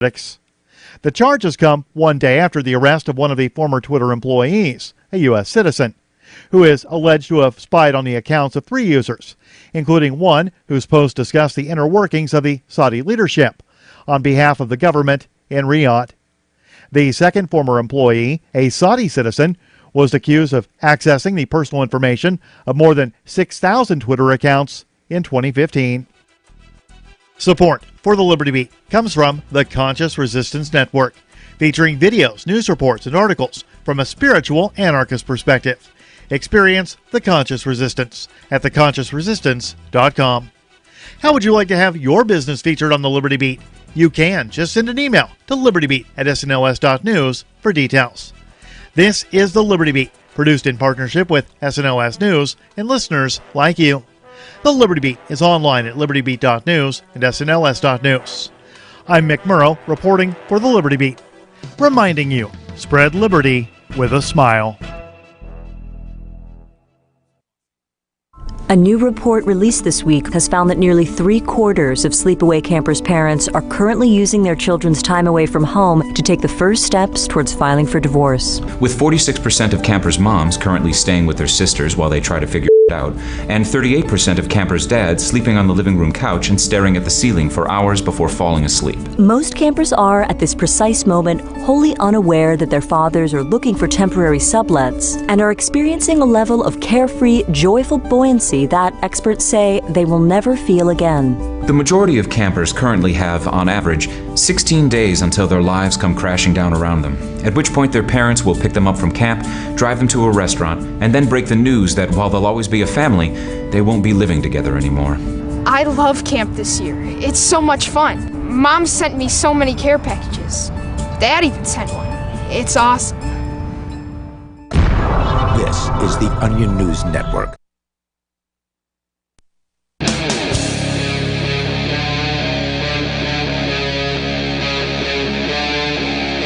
The charges come one day after the arrest of one of the former Twitter employees, a U.S. citizen, who is alleged to have spied on the accounts of 3 users, including one whose posts discussed the inner workings of the Saudi leadership on behalf of the government in Riyadh. The second former employee, a Saudi citizen, was accused of accessing the personal information of more than 6,000 Twitter accounts in 2015. Support for the Liberty Beat comes from the Conscious Resistance Network, featuring videos, news reports, and articles from a spiritual anarchist perspective. Experience the Conscious Resistance at theconsciousresistance.com. How would you like to have your business featured on the Liberty Beat? You can. Just send an email to libertybeat@snls.news for details. This is the Liberty Beat, produced in partnership with SNLS News and listeners like you. The Liberty Beat is online at libertybeat.news and snls.news. I'm Mick Murrow, reporting for the Liberty Beat, reminding you, spread liberty with a smile. A new report released this week has found that nearly 3/4 of sleepaway campers' parents are currently using their children's time away from home to take the first steps towards filing for divorce. With 46% of campers' moms currently staying with their sisters while they try to figure it out, and 38% of campers' dads sleeping on the living room couch and staring at the ceiling for hours before falling asleep. Most campers are, at this precise moment, wholly unaware that their fathers are looking for temporary sublets and are experiencing a level of carefree, joyful buoyancy that experts say they will never feel again. The majority of campers currently have, on average, 16 days until their lives come crashing down around them, at which point their parents will pick them up from camp, drive them to a restaurant, and then break the news that while they'll always be a family, they won't be living together anymore. I love camp this year. It's so much fun. Mom sent me so many care packages. Dad even sent one. It's awesome. This is the Onion News Network.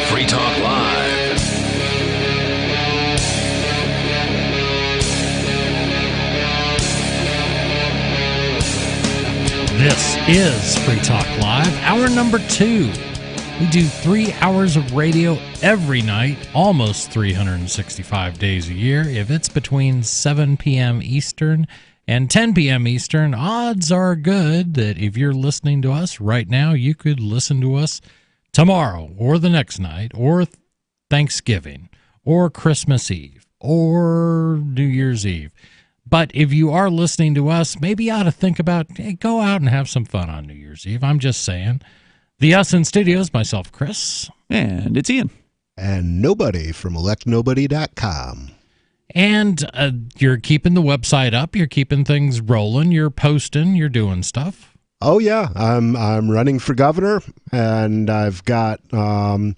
Free Talk Live. This is Free Talk Live, hour number 2. We do 3 hours of radio every night, almost 365 days a year. If it's between 7 p.m. Eastern and 10 p.m. Eastern, odds are good that if you're listening to us right now, you could listen to us tomorrow or the next night or Thanksgiving or Christmas Eve or New Year's Eve. But if you are listening to us, maybe you ought to think about, hey, go out and have some fun on New Year's Eve. I'm just saying. The Us in Studios, myself, Chris. And it's Ian. And nobody from electnobody.com. And you're keeping the website up. You're keeping things rolling. You're posting. You're doing stuff. Oh, yeah. I'm running for governor, and I've got, already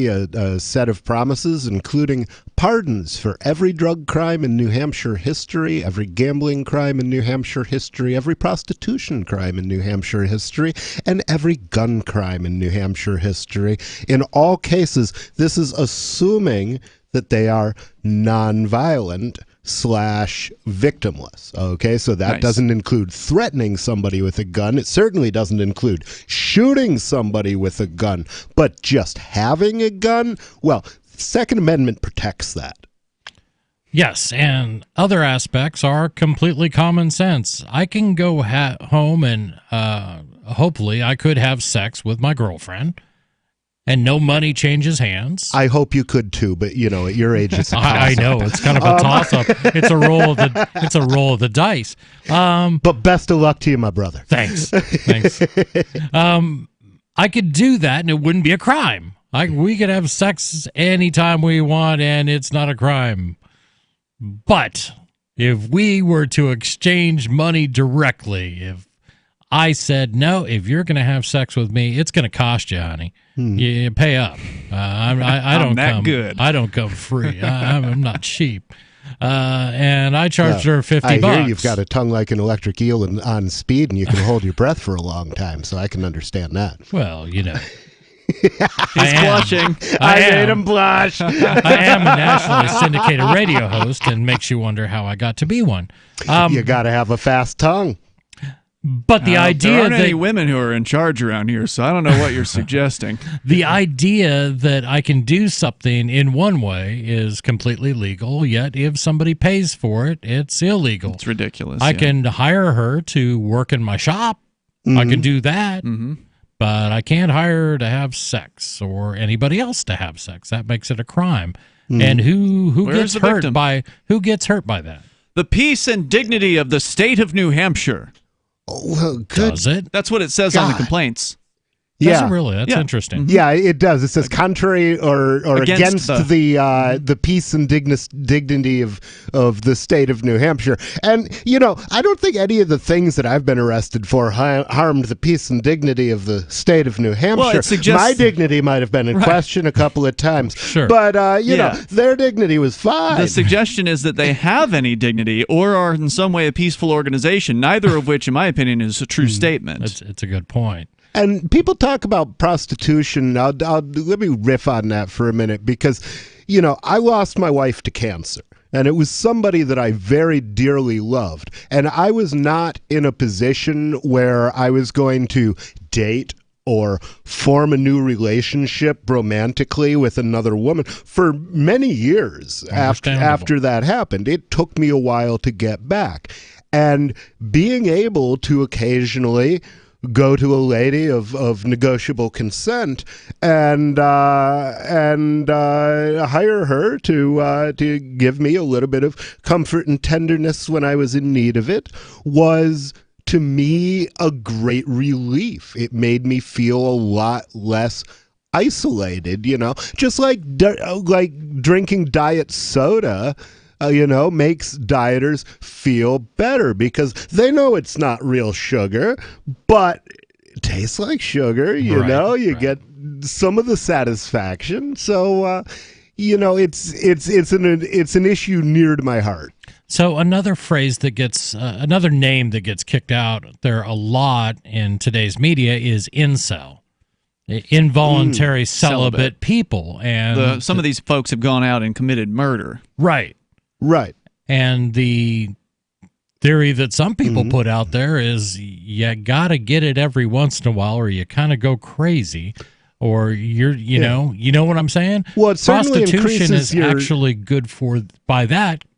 a set of promises, including pardons for every drug crime in New Hampshire history, every gambling crime in New Hampshire history, every prostitution crime in New Hampshire history, and every gun crime in New Hampshire history. In all cases, this is assuming that they are nonviolent / victimless. Okay, so that doesn't include threatening somebody with a gun. It certainly doesn't include shooting somebody with a gun. But just having a gun, well, Second Amendment protects that. Yes, and other aspects are completely common sense. I can go home and hopefully I could have sex with my girlfriend. And no money changes hands. I hope you could too, but at your age, it's a toss-up. I know, it's kind of a toss-up. It's a roll of the dice. But best of luck to you, my brother. Thanks. I could do that, and it wouldn't be a crime. We could have sex anytime we want, and it's not a crime. But if we were to exchange money directly, if I said, no, if you're going to have sex with me, it's going to cost you, honey. You pay up. I don't come good. I don't come free. I'm not cheap. And I charged her $50. I hear you've got a tongue like an electric eel and on speed, and you can hold your breath for a long time, so I can understand that. Well, He's blushing. I made him blush. I am a nationally syndicated radio host, and makes you wonder how I got to be one. You got to have a fast tongue. But the idea there aren't that any women who are in charge around here, so I don't know what you're suggesting. the idea that I can do something in one way is completely legal, yet if somebody pays for it, it's illegal. It's ridiculous. I can hire her to work in my shop. I can do that. But I can't hire her to have sex or anybody else to have sex. That makes it a crime. And who gets hurt by that? The peace and dignity of the state of New Hampshire. Oh, well, good. Does it? That's what it says on the complaints. Does it really? That's interesting. Yeah, it does. It says contrary or against the peace and dignity of the state of New Hampshire. And, I don't think any of the things that I've been arrested for harmed the peace and dignity of the state of New Hampshire. Well, it suggests, my dignity might have been in question a couple of times. Sure. But, their dignity was fine. The suggestion is that they have any dignity or are in some way a peaceful organization, neither of which, in my opinion, is a true statement. It's a good point. And people talk about prostitution. Let me riff on that for a minute because, I lost my wife to cancer. And it was somebody that I very dearly loved. And I was not in a position where I was going to date or form a new relationship romantically with another woman for many years after that happened. It took me a while to get back. And being able to occasionally go to a lady of negotiable consent and hire her to give me a little bit of comfort and tenderness when I was in need of it was, to me, a great relief. It made me feel a lot less isolated, just like drinking diet soda makes dieters feel better because they know it's not real sugar, but it tastes like sugar, you get some of the satisfaction. So, it's an issue near to my heart. So another phrase that gets, another name that gets kicked out there a lot in today's media is incel. Involuntary celibate people. And some of these folks have gone out and committed murder. Right. And the theory that some people put out there is you got to get it every once in a while or you kind of go crazy or you know what I'm saying? Well, it certainly prostitution is actually good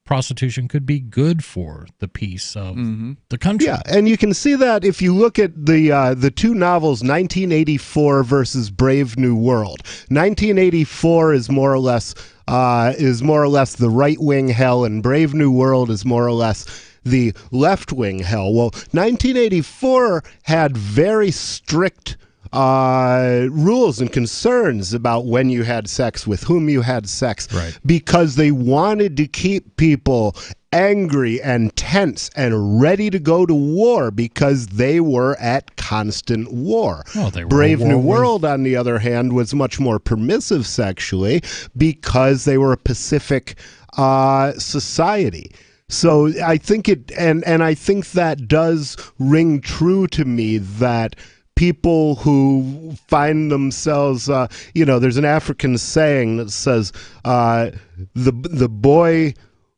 prostitution could be good for the peace of the country. Yeah, and you can see that if you look at the two novels, 1984 versus Brave New World. 1984 is more or less the right-wing hell, and Brave New World is more or less the left-wing hell. Well, 1984 had very strict rules and concerns about when you had sex, with whom you had sex, because they wanted to keep people angry and tense and ready to go to war because they were at constant war. Brave New World, on the other hand, was much more permissive sexually because they were a Pacific society. So I think I think that does ring true to me, that people who find themselves, there's an African saying that says, the boy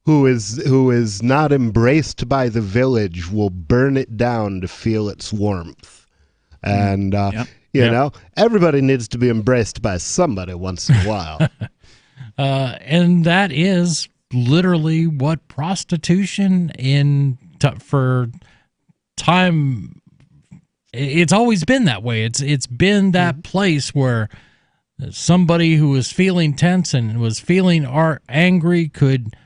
who is not embraced by the village will burn it down to feel its warmth. And, everybody needs to be embraced by somebody once in a while. And that is literally what prostitution for time. It's always been that way. It's been that place where somebody who was feeling tense and was feeling angry could,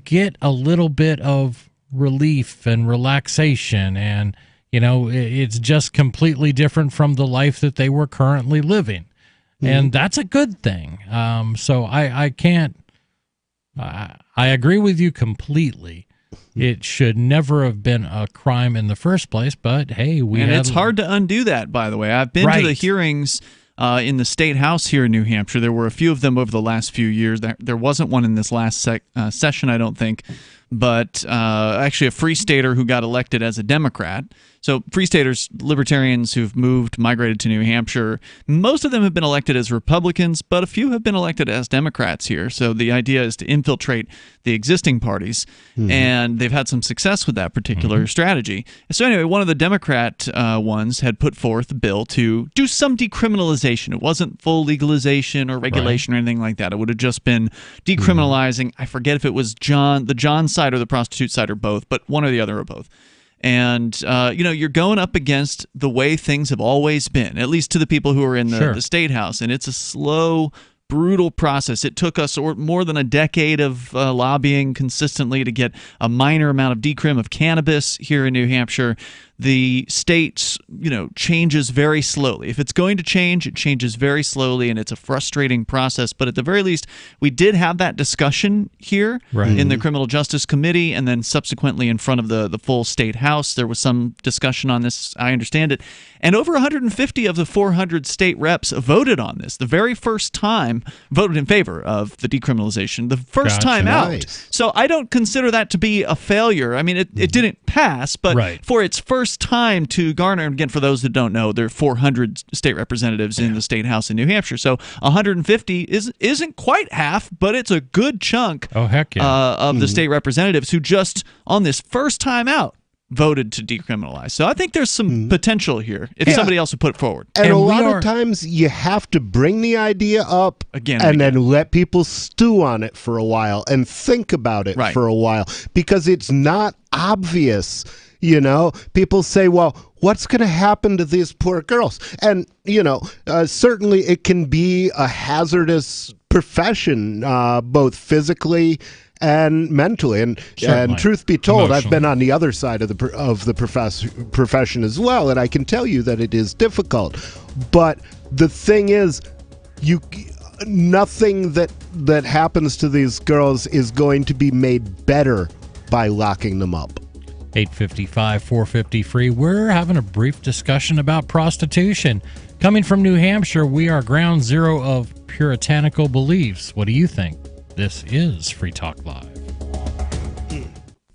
get a little bit of relief and relaxation, and it's just completely different from the life that they were currently living, and that's a good thing. So I can't. I agree with you completely. It should never have been a crime in the first place, but hey, it's hard to undo that, by the way. I've been to the hearings in the State House here in New Hampshire. There were a few of them over the last few years. There wasn't one in this last session, I don't think. but actually a Free Stater who got elected as a Democrat. So Free Staters, Libertarians who've migrated to New Hampshire, most of them have been elected as Republicans, but a few have been elected as Democrats here. So the idea is to infiltrate the existing parties, and they've had some success with that particular strategy. So anyway, one of the Democrat ones had put forth a bill to do some decriminalization. It wasn't full legalization or regulation or anything like that. It would have just been decriminalizing. I forget if it was the John side or the prostitute side or both, but one or the other or both. And, you're going up against the way things have always been, at least to the people who are in the State House. And it's a slow, brutal process. It took us more than a decade of lobbying consistently to get a minor amount of decrim of cannabis here in New Hampshire. The state, changes very slowly. If it's going to change, it changes very slowly, and it's a frustrating process. But at the very least, we did have that discussion here in the Criminal Justice Committee, and then subsequently in front of the full State House. There was some discussion on this, I understand it. And over 150 of the 400 state reps voted on this. The very first time, voted in favor of the decriminalization. The first time out. Nice. So I don't consider that to be a failure. I mean, it didn't pass, but for its first time to garner, and again, for those that don't know, there are 400 state representatives in the State House in New Hampshire. So 150 isn't quite half, but it's a good chunk of the state representatives who just, on this first time out, voted to decriminalize. So I think there's some potential here if somebody else would put it forward. And a lot of times you have to bring the idea up and then let people stew on it for a while and think about it for a while, because it's not obvious. People say, well, what's going to happen to these poor girls? And, certainly it can be a hazardous profession, both physically and mentally. And truth be told, I've been on the other side of the profession as well, and I can tell you that it is difficult. But the thing is, nothing that happens to these girls is going to be made better by locking them up. 855 450 free. We're having a brief discussion about prostitution. Coming from New Hampshire, we are ground zero of puritanical beliefs. What do you think? This is Free Talk Live.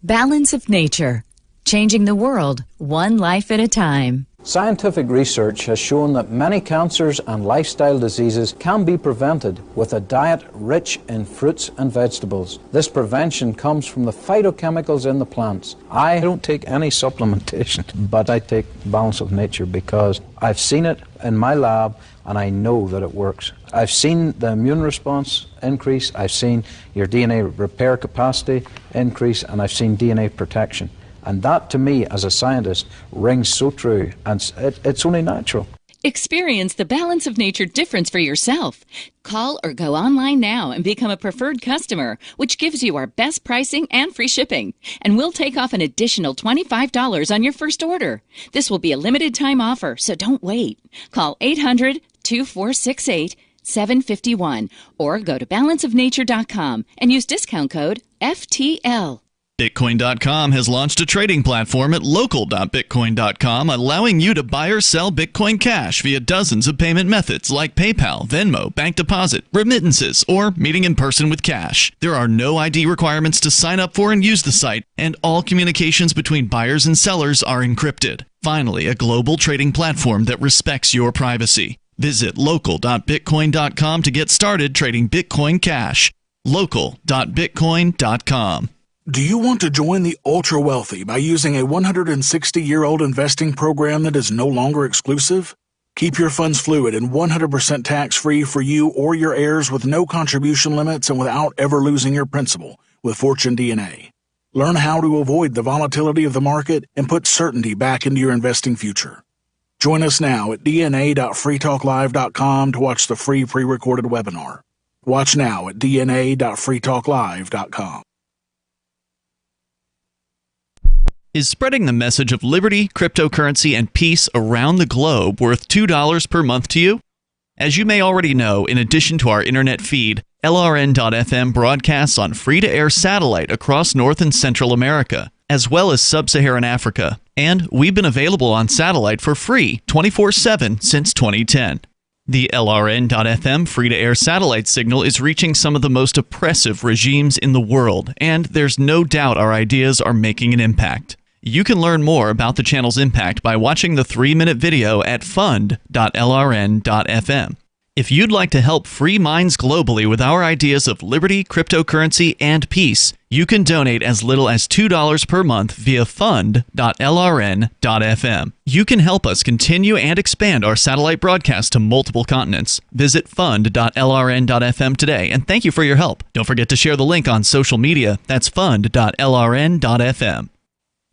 Balance of nature. Changing the world, one life at a time. Scientific research has shown that many cancers and lifestyle diseases can be prevented with a diet rich in fruits and vegetables. This prevention comes from the phytochemicals in the plants. I don't take any supplementation, but I take Balance of Nature because I've seen it in my lab and I know that it works. I've seen the immune response increase, I've seen your DNA repair capacity increase, and I've seen DNA protection. And that, to me, as a scientist, rings so true, and it's only natural. Experience the Balance of Nature difference for yourself. Call or go online now and become a preferred customer, which gives you our best pricing and free shipping. And we'll take off an additional $25 on your first order. This will be a limited time offer, so don't wait. Call 800-2468-751 or go to balanceofnature.com and use discount code FTL. Bitcoin.com has launched a trading platform at local.bitcoin.com, allowing you to buy or sell Bitcoin Cash via dozens of payment methods like PayPal, Venmo, bank deposit, remittances, or meeting in person with cash. There are no ID requirements to sign up for and use the site, and all communications between buyers and sellers are encrypted. Finally, a global trading platform that respects your privacy. Visit local.bitcoin.com to get started trading Bitcoin Cash. local.bitcoin.com. Do you want to join the ultra-wealthy by using a 160-year-old investing program that is no longer exclusive? Keep your funds fluid and 100% tax-free for you or your heirs with no contribution limits and without ever losing your principal with Fortune DNA. Learn how to avoid the volatility of the market and put certainty back into your investing future. Join us now at dna.freetalklive.com to watch the free pre-recorded webinar. Watch now at dna.freetalklive.com. Is spreading the message of liberty, cryptocurrency, and peace around the globe worth $2 per month to you? As you may already know, in addition to our internet feed, LRN.FM broadcasts on free-to-air satellite across North and Central America, as well as Sub-Saharan Africa. And we've been available on satellite for free 24/7 since 2010. The LRN.FM free-to-air satellite signal is reaching some of the most oppressive regimes in the world, and there's no doubt our ideas are making an impact. You can learn more about the channel's impact by watching the 3-minute video at fund.lrn.fm. If you'd like to help free minds globally with our ideas of liberty, cryptocurrency, and peace, you can donate as little as $2 per month via fund.lrn.fm. You can help us continue and expand our satellite broadcast to multiple continents. Visit fund.lrn.fm today, and thank you for your help. Don't forget to share the link on social media. That's fund.lrn.fm.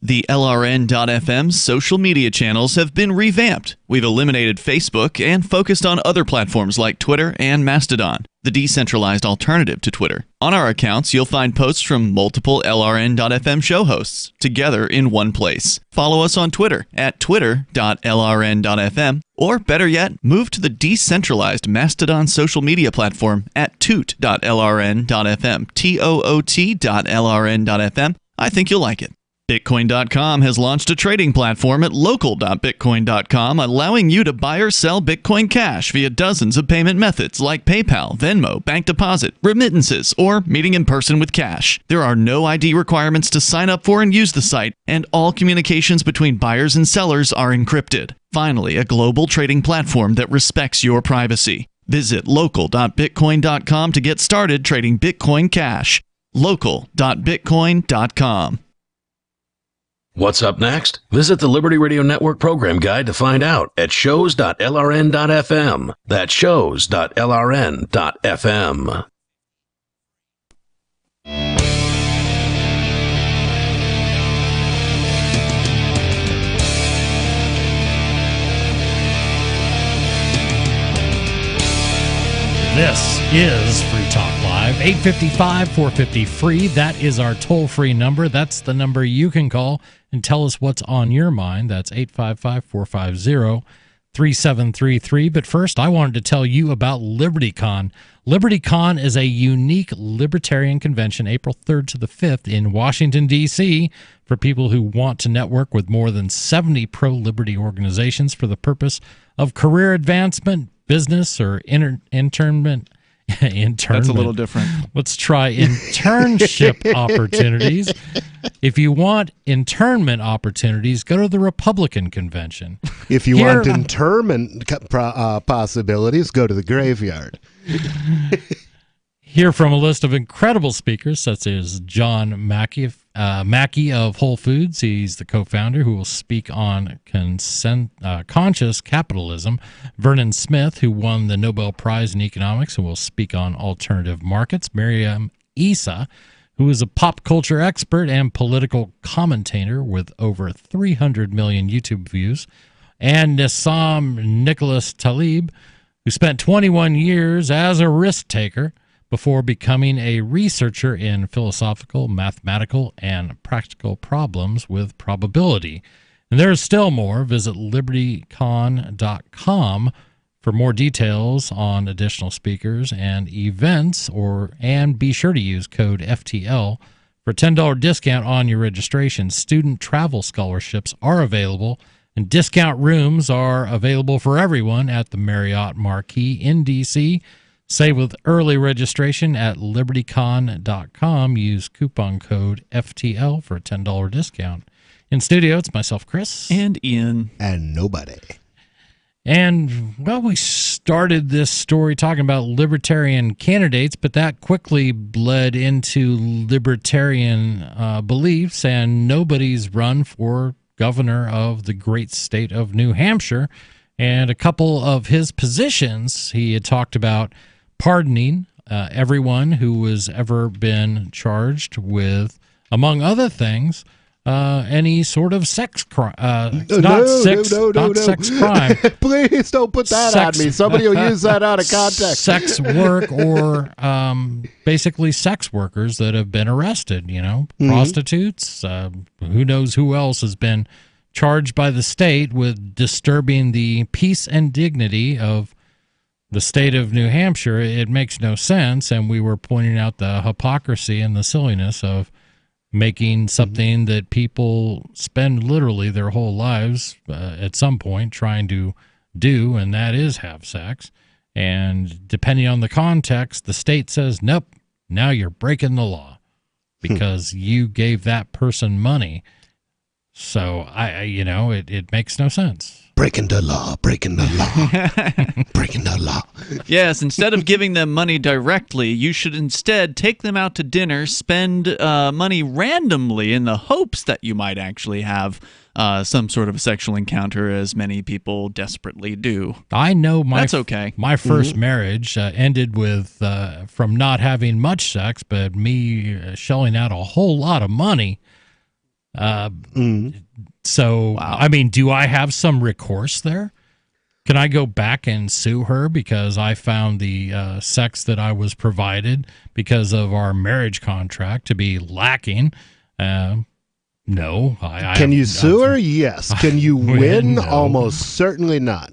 The LRN.FM's social media channels have been revamped. We've eliminated Facebook and focused on other platforms like Twitter and Mastodon, the decentralized alternative to Twitter. On our accounts, you'll find posts from multiple LRN.FM show hosts together in one place. Follow us on Twitter at twitter.lrn.fm, or better yet, move to the decentralized Mastodon social media platform at toot.lrn.fm, toot.lrn.fm. I think you'll like it. Bitcoin.com has launched a trading platform at local.bitcoin.com, allowing you to buy or sell Bitcoin Cash via dozens of payment methods like PayPal, Venmo, bank deposit, remittances, or meeting in person with cash. There are no ID requirements to sign up for and use the site, and all communications between buyers and sellers are encrypted. Finally, a global trading platform that respects your privacy. Visit local.bitcoin.com to get started trading Bitcoin Cash. local.bitcoin.com. What's up next? Visit the Liberty Radio Network program guide to find out at shows.lrn.fm. That's shows.lrn.fm. This is Free Talk Live, 855-450-FREE. That is our toll-free number. That's the number you can call and tell us what's on your mind. That's 855-450-3733. But first, I wanted to tell you about LibertyCon. LibertyCon is a unique libertarian convention, April 3rd to the 5th in Washington, D.C., for people who want to network with more than 70 pro-liberty organizations for the purpose of career advancement, business, or internment. That's a little different. Let's try internship opportunities. If you want internment opportunities, go to the Republican convention. If you want internment possibilities, go to the graveyard. Hear from a list of incredible speakers, such as John Mackey of Whole Foods. He's the co-founder who will speak on conscious capitalism. Vernon Smith, who won the Nobel Prize in Economics and will speak on alternative markets. Miriam Issa, who is a pop culture expert and political commentator with over 300 million YouTube views. And Nassam Nicholas Talib, who spent 21 years as a risk taker before becoming a researcher in philosophical, mathematical, and practical problems with probability. And there's still more. Visit libertycon.com for more details on additional speakers and events, and be sure to use code FTL for a $10 discount on your registration. Student travel scholarships are available, and discount rooms are available for everyone at the Marriott Marquis in D.C. Save with early registration at libertycon.com. Use coupon code FTL for a $10 discount. In studio, it's myself, Chris. And Ian. And nobody. And, well, we started this story talking about libertarian candidates, but that quickly bled into libertarian beliefs, and nobody's run for governor of the great state of New Hampshire. And a couple of his positions, he had talked about pardoning everyone who has ever been charged with, among other things, any sort of sex crime. Not sex crime. Please don't put that on me. Somebody will use that out of context. Sex work, or basically sex workers that have been arrested, prostitutes. Who knows who else has been charged by the state with disturbing the peace and dignity of the state of New Hampshire. It makes no sense, and we were pointing out the hypocrisy and the silliness of making something that people spend literally their whole lives at some point trying to do, and that is have sex. And depending on the context, the state says, nope, now you're breaking the law because you gave that person money. So, it makes no sense. Breaking the law, breaking the law, breaking the law. Yes, instead of giving them money directly, you should instead take them out to dinner, spend money randomly in the hopes that you might actually have some sort of a sexual encounter, as many people desperately do. I know that's okay. My first marriage ended with from not having much sex, but me shelling out a whole lot of money. So, wow. I mean, do I have some recourse there? Can I go back and sue her because I found the sex that I was provided because of our marriage contract to be lacking? No. Can you sue her? Yes. Can you win? No. Almost certainly not.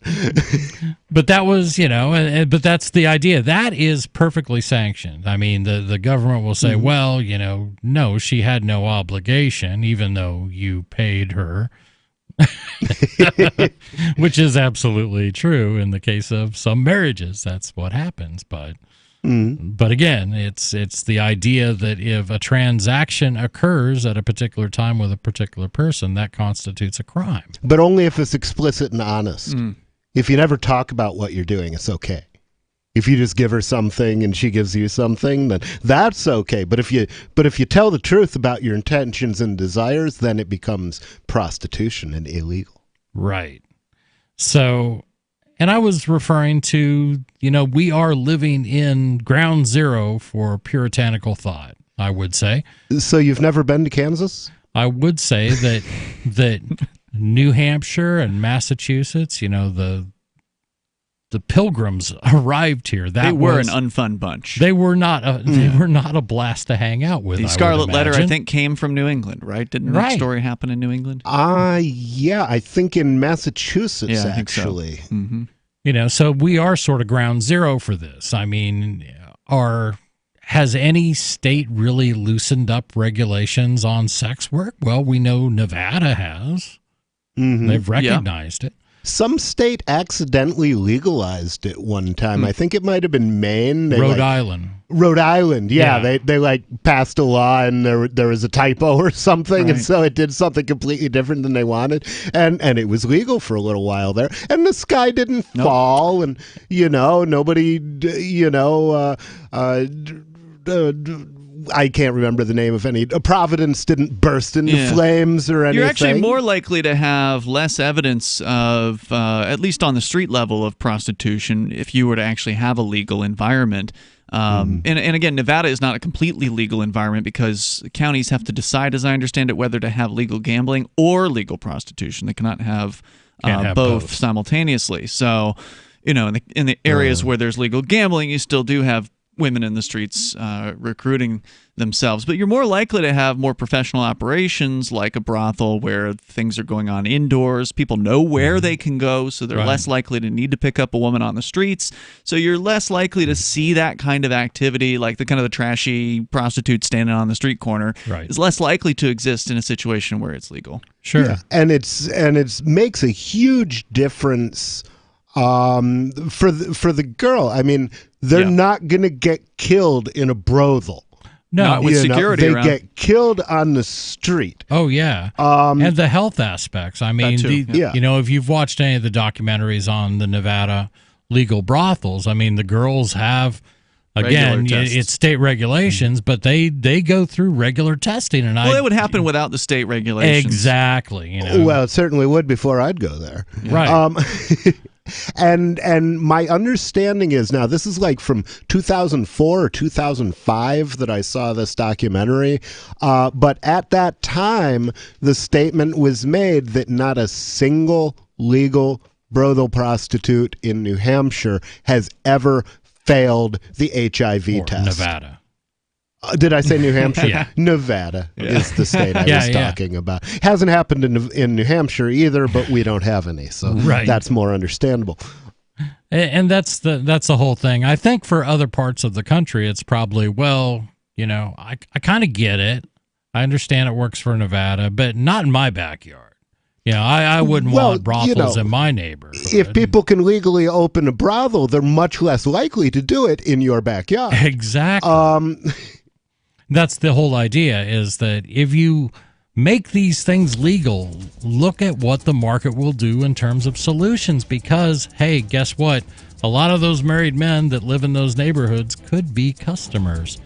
But that was, but that's the idea. That is perfectly sanctioned. I mean, the government will say, well, no, she had no obligation, even though you paid her, which is absolutely true in the case of some marriages. That's what happens. But again, it's the idea that if a transaction occurs at a particular time with a particular person, that constitutes a crime. But only if it's explicit and honest. If you never talk about what you're doing, it's okay. If you just give her something and she gives you something, then that's okay. But if you tell the truth about your intentions and desires, then it becomes prostitution and illegal. Right. So, and I was referring to, we are living in ground zero for puritanical thought, I would say. So you've never been to Kansas? I would say that New Hampshire and Massachusetts, the Pilgrims arrived here. They were an unfun bunch. They were not a blast to hang out with. The Scarlet Letter, I think, came from New England, right? Didn't that story happen in New England? Yeah, I think in Massachusetts, I actually. Think so. Mm-hmm. So we are sort of ground zero for this. I mean, has any state really loosened up regulations on sex work? Well, we know Nevada has. They've recognized it. Some state accidentally legalized it one time. I think it might have been Maine. Rhode Island. Rhode Island, yeah. They passed a law and there was a typo or something, and so it did something completely different than they wanted, and it was legal for a little while there. And the sky didn't fall, and nobody, I can't remember the name of any. Providence didn't burst into flames or anything. You're actually more likely to have less evidence of, at least on the street level, of prostitution if you were to actually have a legal environment. And again, Nevada is not a completely legal environment because counties have to decide, as I understand it, whether to have legal gambling or legal prostitution. They cannot have, both simultaneously. So, in the areas where there's legal gambling, you still do have women in the streets recruiting themselves, but you're more likely to have more professional operations like a brothel where things are going on indoors. People know where they can go, so they're less likely to need to pick up a woman on the streets. So you're less likely to see that kind of activity, like the trashy prostitute standing on the street corner is less likely to exist in a situation where it's legal. Sure. Yeah. And it makes a huge difference for the girl. I mean, they're not going to get killed in a brothel. No, not with security around. They get killed on the street. Oh, yeah. And the health aspects. I mean, if you've watched any of the documentaries on the Nevada legal brothels, I mean, the girls have, again, it's state regulations, but they go through regular testing. And it would happen without the state regulations. Exactly. Well, it certainly would before I'd go there. Right. And my understanding is, now this is like from 2004 or 2005 that I saw this documentary, but at that time the statement was made that not a single legal brothel prostitute in New Hampshire has ever failed the HIV test. Nevada. Did I say New Hampshire? Nevada is the state I was talking about. Hasn't happened in New Hampshire either, but we don't have any, so that's more understandable. And that's the whole thing. I think for other parts of the country, it's probably, I kind of get it. I understand it works for Nevada, but not in my backyard. Yeah, I wouldn't want brothels in my neighborhood. If people can legally open a brothel, they're much less likely to do it in your backyard. Exactly. That's the whole idea, is that if you make these things legal, look at what the market will do in terms of solutions. Because, hey, guess what? A lot of those married men that live in those neighborhoods could be customers.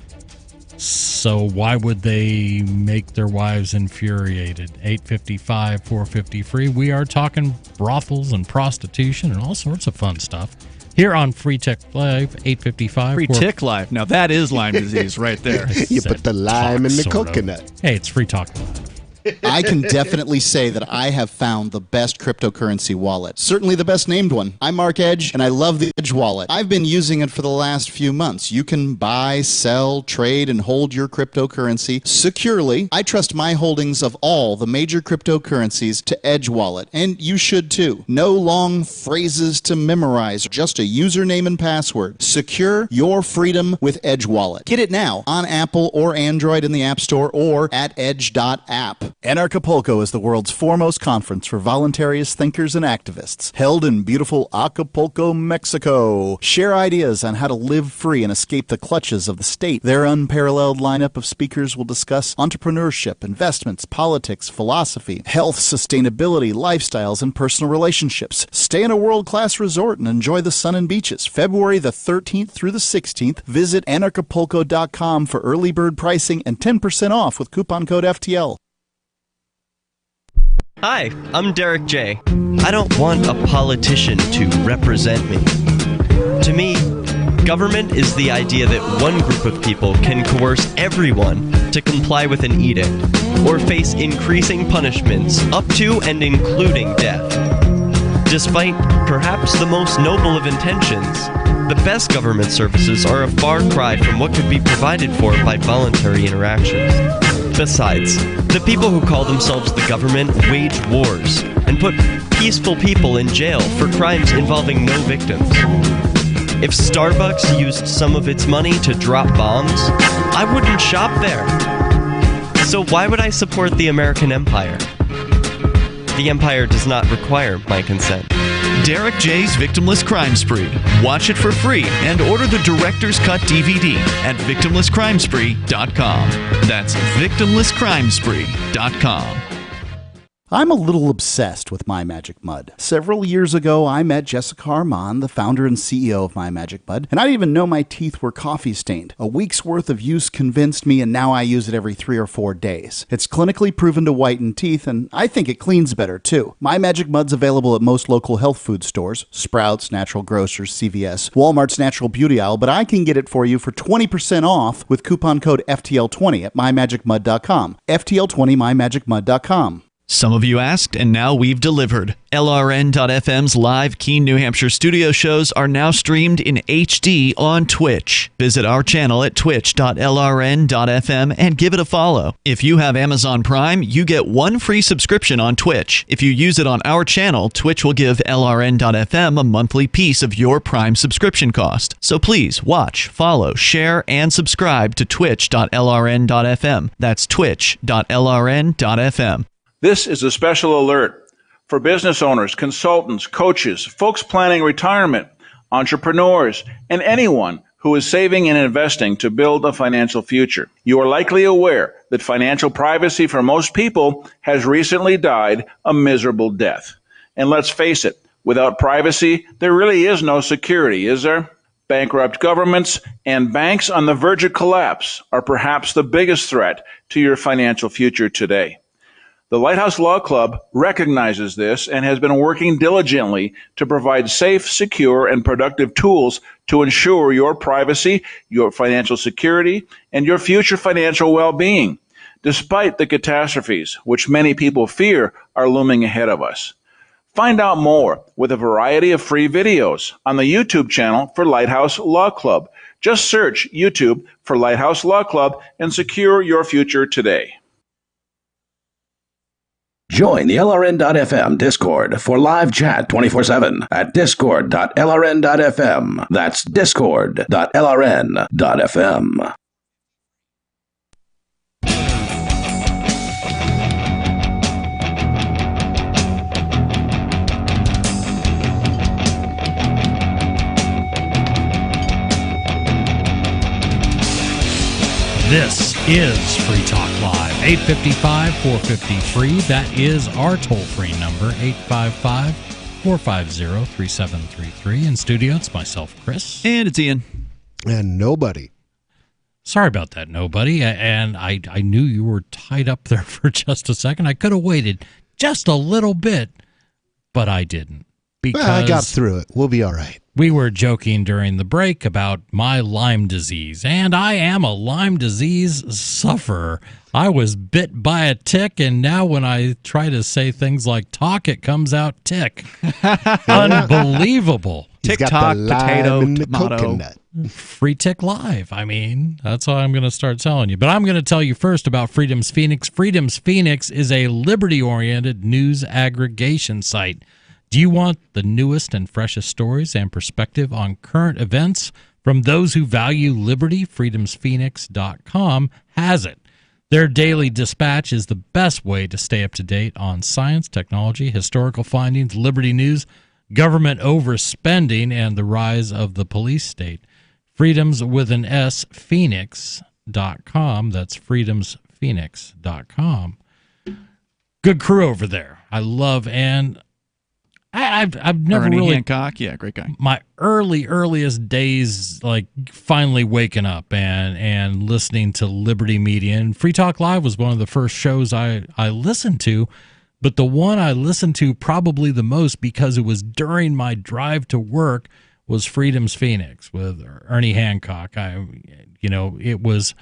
So why would they make their wives infuriated? 855 450 free. We are talking brothels and prostitution and all sorts of fun stuff here on Free Tick Live. 855 Free Tick Live. Now that is Lyme disease right there. You put the lime in the coconut. Hey, it's Free Talk Live. I can definitely say that I have found the best cryptocurrency wallet. Certainly the best named one. I'm Mark Edge, and I love the Edge wallet. I've been using it for the last few months. You can buy, sell, trade, and hold your cryptocurrency securely. I trust my holdings of all the major cryptocurrencies to Edge wallet, and you should too. No long phrases to memorize, just a username and password. Secure your freedom with Edge wallet. Get it now on Apple or Android in the App Store or at edge.app. Anarchapulco is the world's foremost conference for voluntarist thinkers and activists, held in beautiful Acapulco, Mexico. Share ideas on how to live free and escape the clutches of the state. Their unparalleled lineup of speakers will discuss entrepreneurship, investments, politics, philosophy, health, sustainability, lifestyles, and personal relationships. Stay in a world-class resort and enjoy the sun and beaches. February the 13th through the 16th, visit anarchapulco.com for early bird pricing and 10% off with coupon code FTL. Hi, I'm Derek J. I don't want a politician to represent me. To me, government is the idea that one group of people can coerce everyone to comply with an edict, or face increasing punishments up to and including death. Despite perhaps the most noble of intentions, the best government services are a far cry from what could be provided for by voluntary interactions. Besides, the people who call themselves the government wage wars and put peaceful people in jail for crimes involving no victims. If Starbucks used some of its money to drop bombs, I wouldn't shop there. So why would I support the American empire? The empire does not require my consent. Derek J's Victimless Crime Spree. Watch it for free and order the Director's Cut DVD at victimlesscrimespree.com. That's victimlesscrimespree.com. I'm a little obsessed with My Magic Mud. Several years ago, I met Jessica Armand, the founder and CEO of My Magic Mud, and I didn't even know my teeth were coffee stained. A week's worth of use convinced me, and now I use it every 3 or 4 days. It's clinically proven to whiten teeth, and I think it cleans better too. My Magic Mud's available at most local health food stores, Sprouts, Natural Grocers, CVS, Walmart's Natural Beauty Aisle, but I can get it for you for 20% off with coupon code FTL20 at mymagicmud.com. FTL20 mymagicmud.com. Some of you asked, and now we've delivered. LRN.FM's live Keene, New Hampshire studio shows are now streamed in HD on Twitch. Visit our channel at twitch.lrn.fm and give it a follow. If you have Amazon Prime, you get 1 free subscription on Twitch. If you use it on our channel, Twitch will give LRN.FM a monthly piece of your Prime subscription cost. So please watch, follow, share, and subscribe to twitch.lrn.fm. That's twitch.lrn.fm. This is a special alert for business owners, consultants, coaches, folks planning retirement, entrepreneurs, and anyone who is saving and investing to build a financial future. You are likely aware that financial privacy for most people has recently died a miserable death. And let's face it, without privacy, there really is no security, is there? Bankrupt governments and banks on the verge of collapse are perhaps the biggest threat to your financial future today. The Lighthouse Law Club recognizes this and has been working diligently to provide safe, secure, and productive tools to ensure your privacy, your financial security, and your future financial well-being, despite the catastrophes which many people fear are looming ahead of us. Find out more with a variety of free videos on the YouTube channel for Lighthouse Law Club. Just search YouTube for Lighthouse Law Club and secure your future today. Join the LRN.FM Discord for live chat 24/7 at discord.lrn.fm. That's discord.lrn.fm. This is Free Talk Live, 855-450-FREE. That is our toll-free number, 855-450-3733. In studio, it's myself, Chris. And it's Ian. And nobody. Sorry about that, nobody. And I knew you were tied up there for just a second. I could have waited just a little bit, but I didn't. Because I got through it. We'll be all right. We were joking during the break about my Lyme disease, and I am a Lyme disease sufferer. I was bit by a tick, and now when I try to say things like talk, it comes out tick. Unbelievable. TikTok, potato, tomato. Coconut. Free Tick Live. I mean, that's all I'm going to start telling you. But I'm going to tell you first about Freedom's Phoenix. Freedom's Phoenix is a liberty-oriented news aggregation site. Do you want the newest and freshest stories and perspective on current events from those who value liberty? freedomsphoenix.com has it. Their daily dispatch is the best way to stay up to date on science, technology, historical findings, liberty news, government overspending, and the rise of the police state. Freedoms with an S, Phoenix.com. That's freedomsphoenix.com. Good crew over there. I love, and I've never Ernie really Hancock, yeah, great guy. My earliest days, like finally waking up and listening to Liberty Media, and Free Talk Live was one of the first shows I listened to, but the one I listened to probably the most because it was during my drive to work was Freedom's Phoenix with Ernie Hancock. It was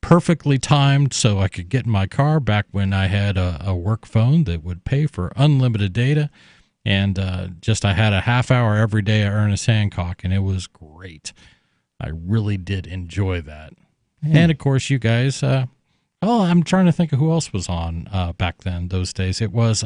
perfectly timed so I could get in my car back when I had a work phone that would pay for unlimited data. And I had a half hour every day at Ernest Hancock, and it was great. I really did enjoy that. And, of course, you guys, I'm trying to think of who else was on back then, those days. It was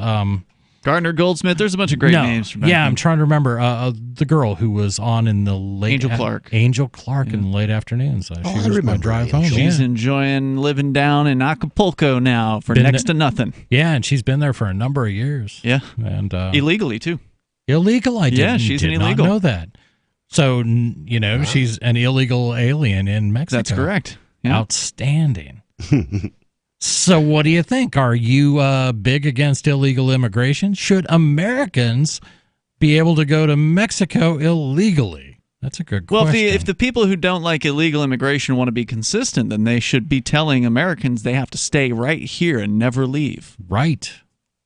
Gardner Goldsmith. There's a bunch of great names. From back then. I'm trying to remember the girl who was on in the late Angel Clark. Angel Clark in the late afternoons. She was my drive home. She's enjoying living down in Acapulco now for next to nothing. Yeah, and she's been there for a number of years. Yeah, and illegally too. Illegal, I didn't. Yeah, she's an illegal. Not know that. So she's an illegal alien in Mexico. That's correct. Yeah. Outstanding. So what do you think? Are you big against illegal immigration? Should Americans be able to go to Mexico illegally? That's a good question. Well, if the people who don't like illegal immigration want to be consistent, then they should be telling Americans they have to stay right here and never leave. Right.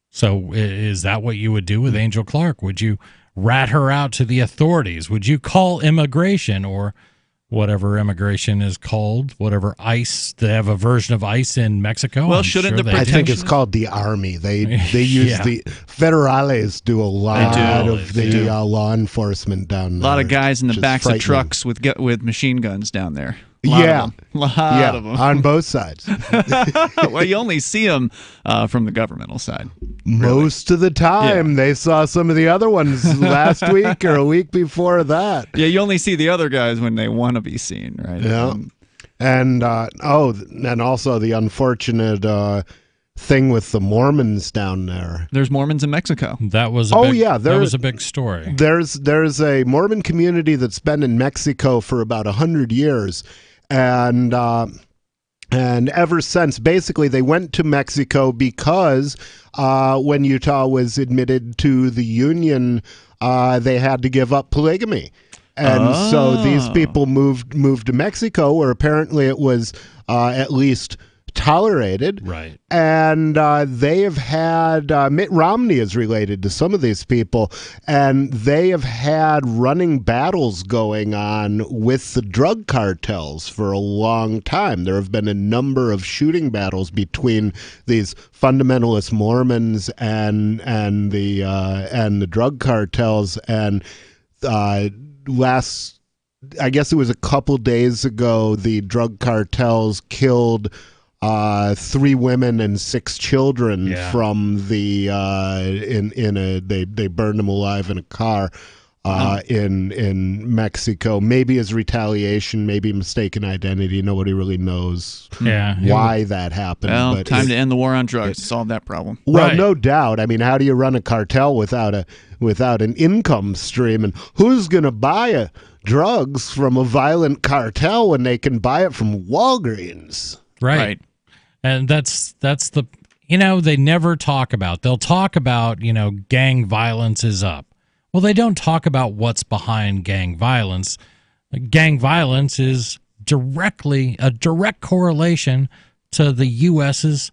So is that what you would do with Angel Clark? Would you rat her out to the authorities? Would you call immigration or whatever immigration is called, whatever ICE? They have a version of ICE in Mexico. Well, shouldn't I think it's called the Army. They use the Federales do a lot of the law enforcement down there. A lot of guys in the backs of trucks with machine guns down there. A lot of them. On both sides. Well, you only see them from the governmental side. Most of the time, they saw some of the other ones last week or a week before that. Yeah, you only see the other guys when they want to be seen, right? Yeah. And also the unfortunate thing with the Mormons down there. There's Mormons in Mexico. That was that was a big story. There's a Mormon community that's been in Mexico for about 100 years. And ever since, basically, they went to Mexico because when Utah was admitted to the Union, they had to give up polygamy. And so these people moved to Mexico, where apparently it was at least tolerated. Right. And they have had, Mitt Romney is related to some of these people, and they have had running battles going on with the drug cartels for a long time. There have been a number of shooting battles between these fundamentalist Mormons and the drug cartels. And I guess it was a couple days ago, the drug cartels killed 3 women and 6 children from the they burned them alive in a car. in Mexico. Maybe as retaliation, maybe mistaken identity. Nobody really knows why that happened. Well, but time to end the war on drugs to solve that problem. Well, no doubt. I mean, how do you run a cartel without an income stream? And who's going to buy drugs from a violent cartel when they can buy it from Walgreens? Right. And that's the, they never talk about. They'll talk about, gang violence is up. Well, they don't talk about what's behind gang violence. Gang violence is a direct correlation to the U.S.'s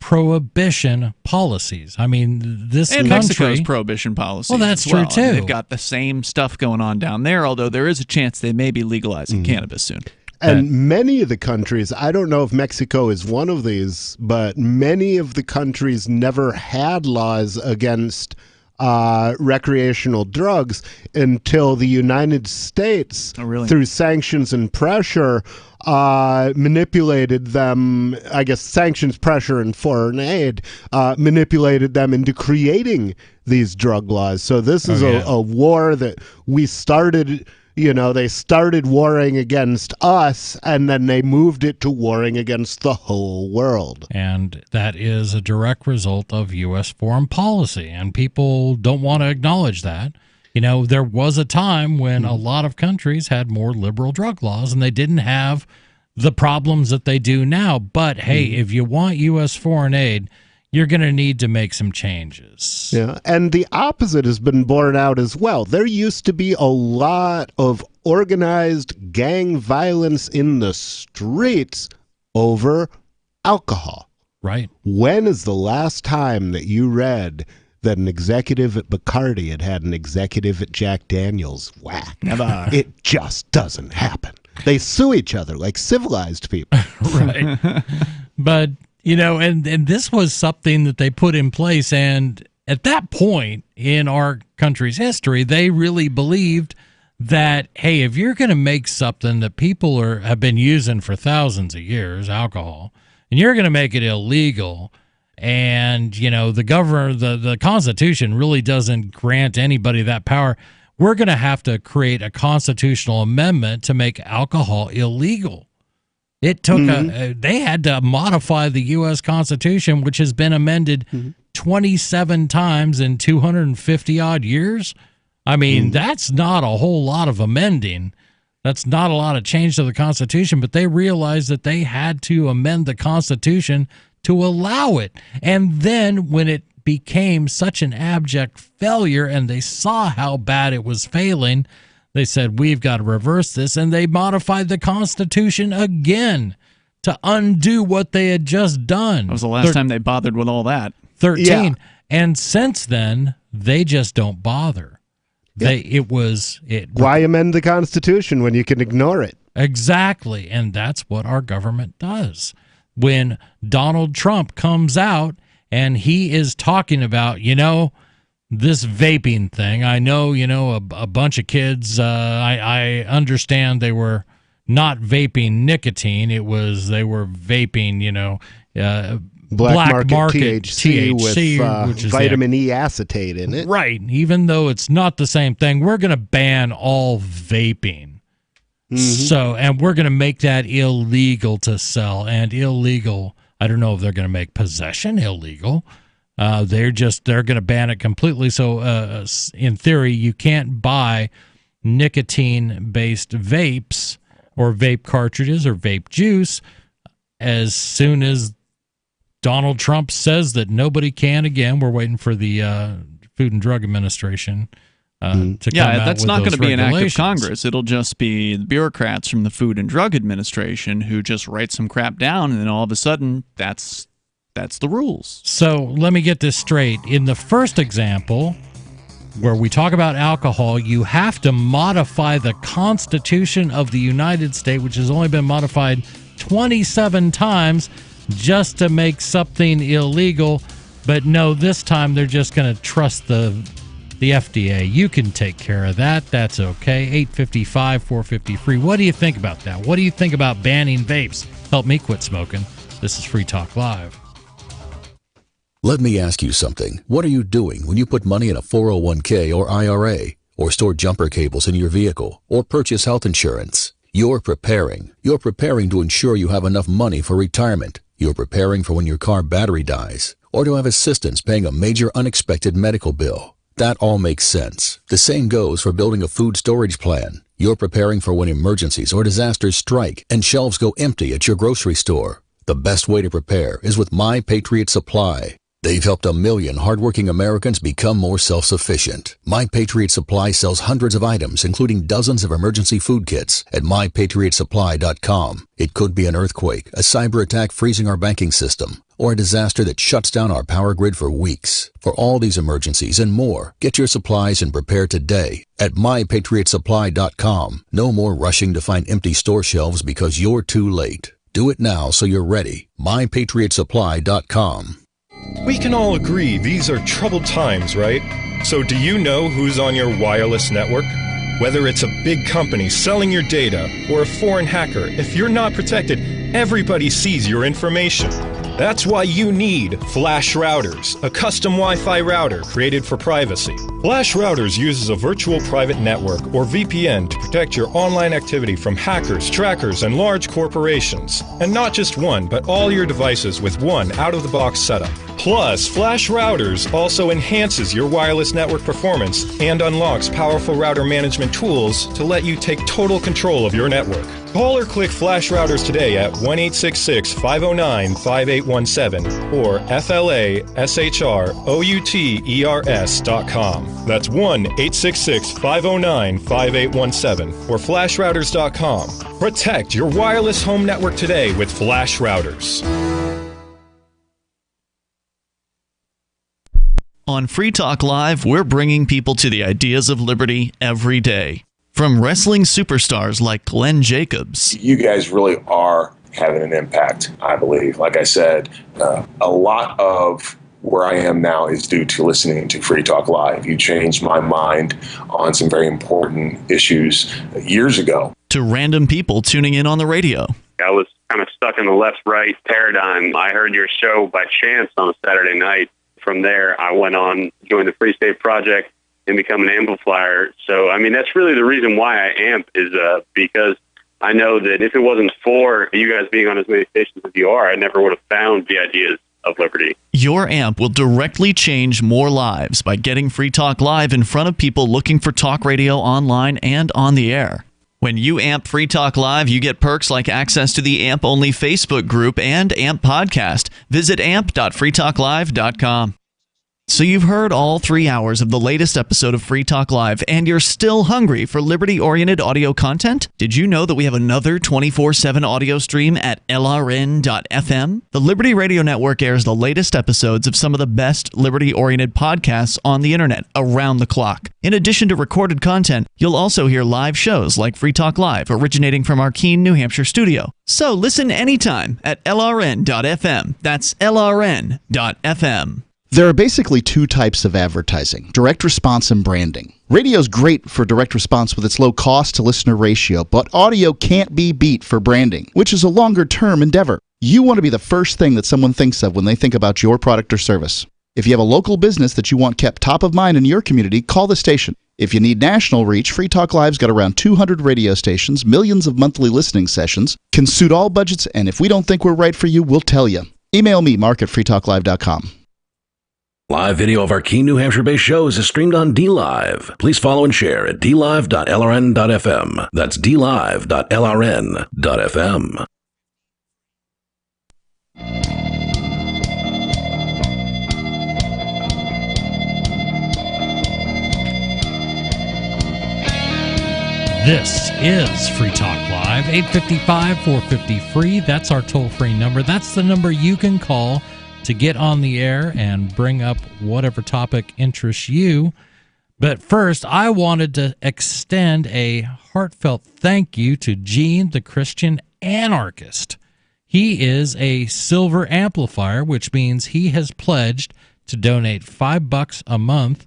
prohibition policies. I mean, this and country, Mexico's prohibition policy. Well, that's true too. I mean, they've got the same stuff going on down there, although there is a chance they may be legalizing cannabis soon. And many of the countries, I don't know if Mexico is one of these, but many of the countries never had laws against recreational drugs until the United States, through sanctions and pressure, manipulated them. I guess sanctions, pressure, and foreign aid manipulated them into creating these drug laws. So this is a war that we started. They started warring against us, and then they moved it to warring against the whole world. And that is a direct result of U.S. foreign policy, and people don't want to acknowledge that. There was a time when a lot of countries had more liberal drug laws, and they didn't have the problems that they do now. But, hey, if you want U.S. foreign aid, you're going to need to make some changes. Yeah, and the opposite has been borne out as well. There used to be a lot of organized gang violence in the streets over alcohol. Right. When is the last time that you read that an executive at Bacardi had an executive at Jack Daniels whacked? Never. It just doesn't happen. They sue each other like civilized people. Right. But... and this was something that they put in place, and at that point in our country's history, they really believed that, hey, if you're going to make something that people have been using for thousands of years, alcohol, and you're going to make it illegal, and, the Constitution really doesn't grant anybody that power, we're going to have to create a constitutional amendment to make alcohol illegal. It took they had to modify the U.S. Constitution, which has been amended 27 times in 250 odd years. I mean, that's not a whole lot of amending. That's not a lot of change to the Constitution, but they realized that they had to amend the Constitution to allow it. And then when it became such an abject failure and they saw how bad it was failing, they said, we've got to reverse this, and they modified the Constitution again to undo what they had just done. That was the last time they bothered with all that. 13. Yeah. And since then, they just don't bother. Why amend the Constitution when you can ignore it? Exactly, and that's what our government does. When Donald Trump comes out and he is talking about, this vaping thing. I know, a bunch of kids, I understand they were not vaping nicotine. They were vaping, black market THC with which is vitamin E acetate in it. Right. Even though it's not the same thing, we're going to ban all vaping. So, and we're going to make that illegal to sell, and illegal. I don't know if they're going to make possession illegal. They're going to ban it completely. So, in theory, you can't buy nicotine-based vapes or vape cartridges or vape juice as soon as Donald Trump says that nobody can again. We're waiting for the Food and Drug Administration to come out that's with not going to be an act of regulations. Congress. It'll just be the bureaucrats from the Food and Drug Administration who just write some crap down, and then all of a sudden, that's the rules. So let me get this straight. In the first example, where we talk about alcohol, you have to modify the Constitution of the United States, which has only been modified 27 times, just to make something illegal. But no, this time they're just going to trust the FDA. You can take care of that. That's okay. 855-450 free. What do you think about that? What do you think about banning vapes? Help me quit smoking. This is Free Talk Live. Let me ask you something. What are you doing when you put money in a 401k or IRA? or store jumper cables in your vehicle, or purchase health insurance. You're preparing. You're preparing to ensure you have enough money for retirement. You're preparing for when your car battery dies, or to have assistance paying a major unexpected medical bill. That all makes sense. The same goes for building a food storage plan. You're preparing for when emergencies or disasters strike and shelves go empty at your grocery store. The best way to prepare is with My Patriot Supply. They've helped 1 million hardworking Americans become more self-sufficient. My Patriot Supply sells hundreds of items, including dozens of emergency food kits at MyPatriotSupply.com. It could be an earthquake, a cyber attack freezing our banking system, or a disaster that shuts down our power grid for weeks. For all these emergencies and more, get your supplies and prepare today at MyPatriotSupply.com. No more rushing to find empty store shelves because you're too late. Do it now so you're ready. MyPatriotSupply.com. We can all agree these are troubled times, right? So do you know who's on your wireless network? Whether it's a big company selling your data or a foreign hacker, if you're not protected, everybody sees your information. That's why you need Flash Routers, a custom Wi-Fi router created for privacy. Flash Routers uses a virtual private network, or VPN, to protect your online activity from hackers, trackers, and large corporations. And not just one, but all your devices with one out-of-the-box setup. Plus, Flash Routers also enhances your wireless network performance and unlocks powerful router management tools to let you take total control of your network. Call or click Flash Routers today at 1-866-509-5817 or FLASHROUTERS.com. That's 1-866-509-5817 or FlashRouters.com. Protect your wireless home network today with Flash Routers. On Free Talk Live, we're bringing people to the ideas of liberty every day. From wrestling superstars like Glenn Jacobs. You guys really are having an impact, I believe. Like I said, a lot of where I am now is due to listening to Free Talk Live. You changed my mind on some very important issues years ago. To random people tuning in on the radio. I was kind of stuck in the left-right paradigm. I heard your show by chance on a Saturday night. From there, I went on, joined the Free State Project, and become an amplifier. So, I mean, that's really the reason why I amp is because I know that if it wasn't for you guys being on as many stations as you are, I never would have found the ideas of liberty. Your amp will directly change more lives by getting Free Talk Live in front of people looking for talk radio online and on the air. When you amp Free Talk Live, you get perks like access to the AMP-only Facebook group and AMP podcast. Visit amp.freetalklive.com. So you've heard all 3 hours of the latest episode of Free Talk Live, and you're still hungry for liberty-oriented audio content? Did you know that we have another 24/7 audio stream at LRN.FM? The Liberty Radio Network airs the latest episodes of some of the best liberty-oriented podcasts on the internet around the clock. In addition to recorded content, you'll also hear live shows like Free Talk Live, originating from our Keene, New Hampshire studio. So listen anytime at LRN.FM. That's LRN.FM. There are basically two types of advertising, direct response and branding. Radio's great for direct response with its low cost to listener ratio, but audio can't be beat for branding, which is a longer term endeavor. You want to be the first thing that someone thinks of when they think about your product or service. If you have a local business that you want kept top of mind in your community, call the station. If you need national reach, Free Talk Live's got around 200 radio stations, millions of monthly listening sessions, can suit all budgets, and if we don't think we're right for you, we'll tell you. Email me, mark@freetalklive.com. Live video of our Keene, New Hampshire-based shows is streamed on DLive. Please follow and share at dlive.lrn.fm. That's dlive.lrn.fm. This is Free Talk Live, 855-450-FREE. That's our toll-free number. That's the number you can call to get on the air and bring up whatever topic interests you. But first, I wanted to extend a heartfelt thank you to Gene, the Christian anarchist. He is a silver amplifier, which means he has pledged to donate $5 a month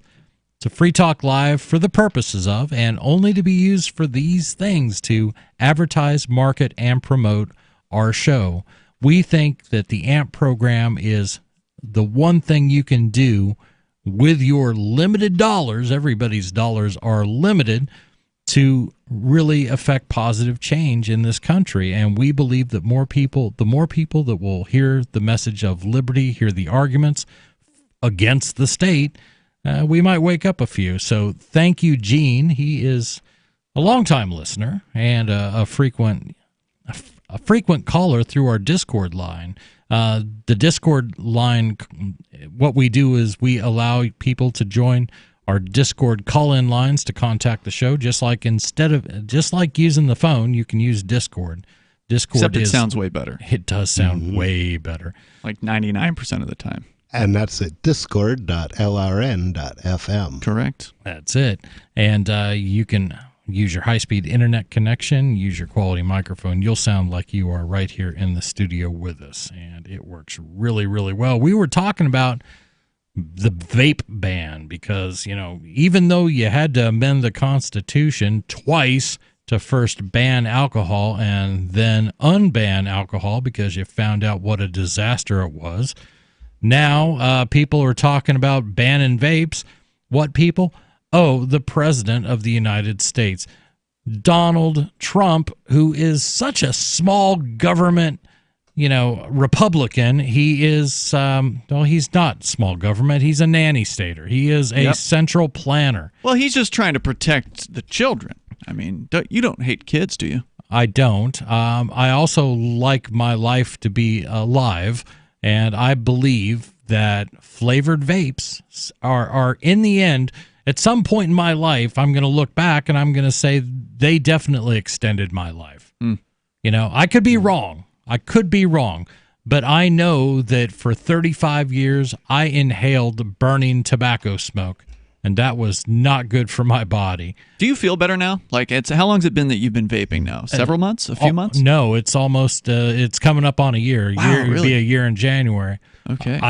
to Free Talk Live for the purposes of, and only to be used for these things, to advertise, market, and promote our show. We think that the AMP program is the one thing you can do with your limited dollars, everybody's dollars are limited, to really affect positive change in this country. And we believe that the more people that will hear the message of liberty, hear the arguments against the state, we might wake up a few. So thank you, Gene. He is a longtime listener and a frequent caller through our Discord line. The Discord line, what we do is we allow people to join our Discord call-in lines to contact the show, just like using the phone, you can use Discord. Except it sounds way better. It does sound way better. Like 99% of the time. And that's at discord.lrn.fm. Correct. That's it. And you can use your high-speed internet connection, use your quality microphone. You'll sound like you are right here in the studio with us, and it works really, really well. We were talking about the vape ban because, even though you had to amend the Constitution twice to first ban alcohol and then unban alcohol because you found out what a disaster it was, now people are talking about banning vapes. What people? Oh, the President of the United States, Donald Trump, who is such a small government Republican. He is, he's not small government. He's a nanny stater. He is a central planner. Well, he's just trying to protect the children. I mean, you don't hate kids, do you? I don't. I also like my life to be alive, and I believe that flavored vapes are in the end, at some point in my life, I'm going to look back and I'm going to say they definitely extended my life. I could be wrong. But I know that for 35 years, I inhaled burning tobacco smoke, and that was not good for my body. Do you feel better now? Like, how long has it been that you've been vaping now? Several months? A few months? No, it's almost, it's coming up on a year. Wow, It'll be a year in January. Okay.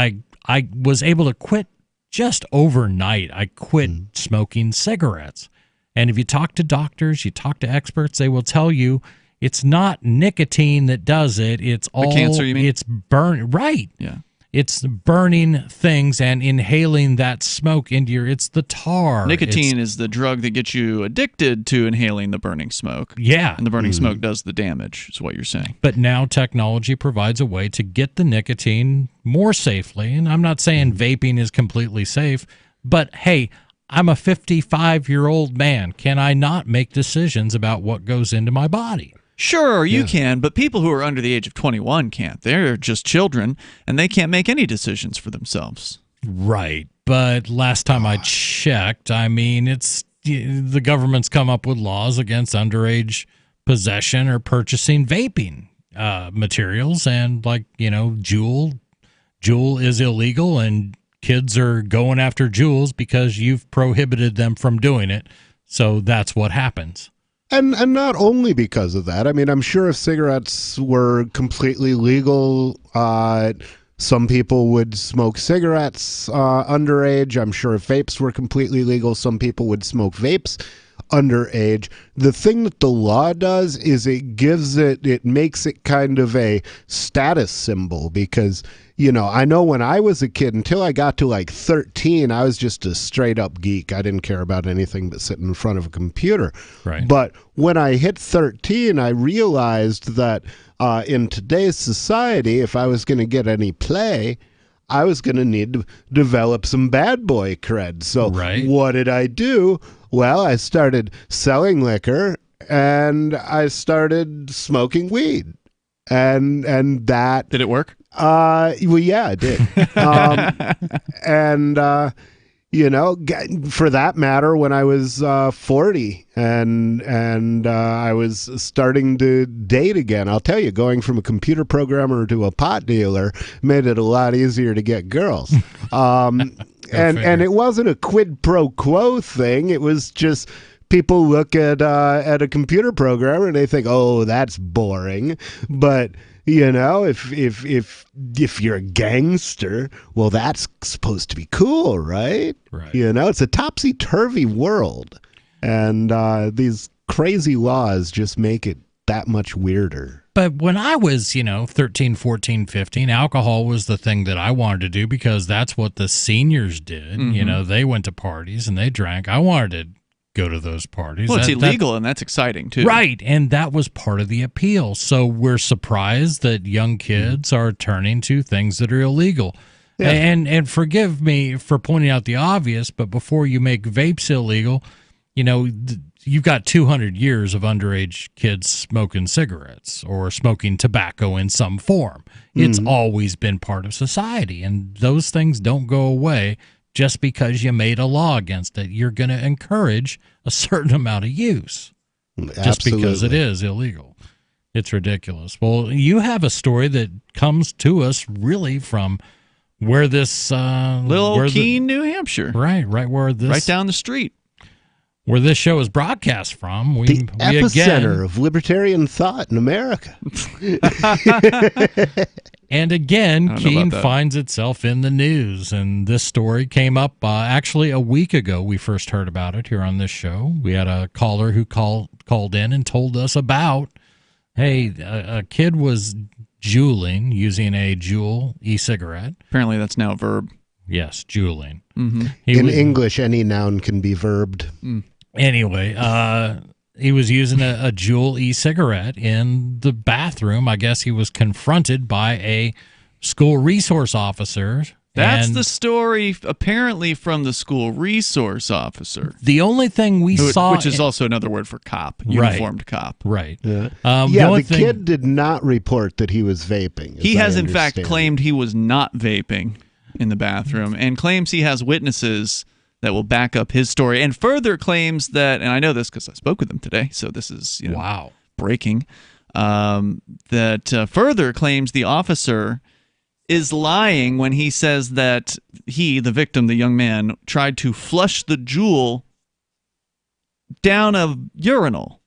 I was able to quit just overnight. I quit smoking cigarettes. And if you talk to doctors, you talk to experts, they will tell you it's not nicotine that does it. It's all cancer, you mean? It's right. Yeah. It's burning things and inhaling that smoke into it's the tar. Nicotine is the drug that gets you addicted to inhaling the burning smoke. Yeah. And the burning smoke does the damage, is what you're saying. But now technology provides a way to get the nicotine more safely. And I'm not saying vaping is completely safe, but hey, I'm a 55-year-old man. Can I not make decisions about what goes into my body? Sure, you can, but people who are under the age of 21 can't. They're just children, and they can't make any decisions for themselves. Right, but last time I checked, I mean, the government's come up with laws against underage possession or purchasing vaping materials, and Juul is illegal, and kids are going after Juuls because you've prohibited them from doing it. So that's what happens. And not only because of that. I mean, I'm sure if cigarettes were completely legal, some people would smoke cigarettes underage. I'm sure if vapes were completely legal, some people would smoke vapes underage. The thing that the law does is it makes it kind of a status symbol because, I know when I was a kid, until I got to like 13, I was just a straight up geek. I didn't care about anything but sitting in front of a computer. Right. But when I hit 13, I realized that in today's society, if I was going to get any play, I was going to need to develop some bad boy cred. So what did I do? Well, I started selling liquor and I started smoking weed. And that... Did it work? Well, yeah, it did. For that matter, when I was 40 and I was starting to date again, I'll tell you, going from a computer programmer to a pot dealer made it a lot easier to get girls. And it wasn't a quid pro quo thing. It was just people look at a computer programmer and they think, oh, that's boring. But if you're a gangster, well, that's supposed to be cool, right? Right. It's a topsy-turvy world. And these crazy laws just make it that much weirder. But when I was, 13, 14, 15, alcohol was the thing that I wanted to do because that's what the seniors did. Mhm. They went to parties and they drank. I wanted to go to those parties. Well, it's illegal, and that's exciting, too. Right, and that was part of the appeal. So we're surprised that young kids are turning to things that are illegal. Yeah. And forgive me for pointing out the obvious, but before you make vapes illegal, you've got 200 years of underage kids smoking cigarettes or smoking tobacco in some form. It's always been part of society, and those things don't go away just because you made a law against it. You're going to encourage a certain amount of use just because it is illegal. It's ridiculous. Well, you have a story that comes to us really from where this Little Keene, New Hampshire. Right where this right down the street. Where this show is broadcast from. The epicenter of libertarian thought in America. And again, Keene finds itself in the news. And this story came up actually a week ago. We first heard about it here on this show. We had a caller who called in and told us about, hey, a kid was juuling using a Juul e-cigarette. Apparently that's now a verb. Yes, juuling. Mm-hmm. In English, any noun can be verbed. Anyway, he was using a Juul e-cigarette in the bathroom. I guess he was confronted by a school resource officer. That's the story, apparently, from the school resource officer. The only thing we saw... Which is also another word for cop, uniformed cop. Right. Yeah, the kid did not report that he was vaping. He has, in fact, claimed he was not vaping in the bathroom and claims he has witnesses that will back up his story, and further claims that, and I know this because I spoke with him today, so this is breaking, that further claims the officer is lying when he says that he, the victim, the young man, tried to flush the Juul down a urinal.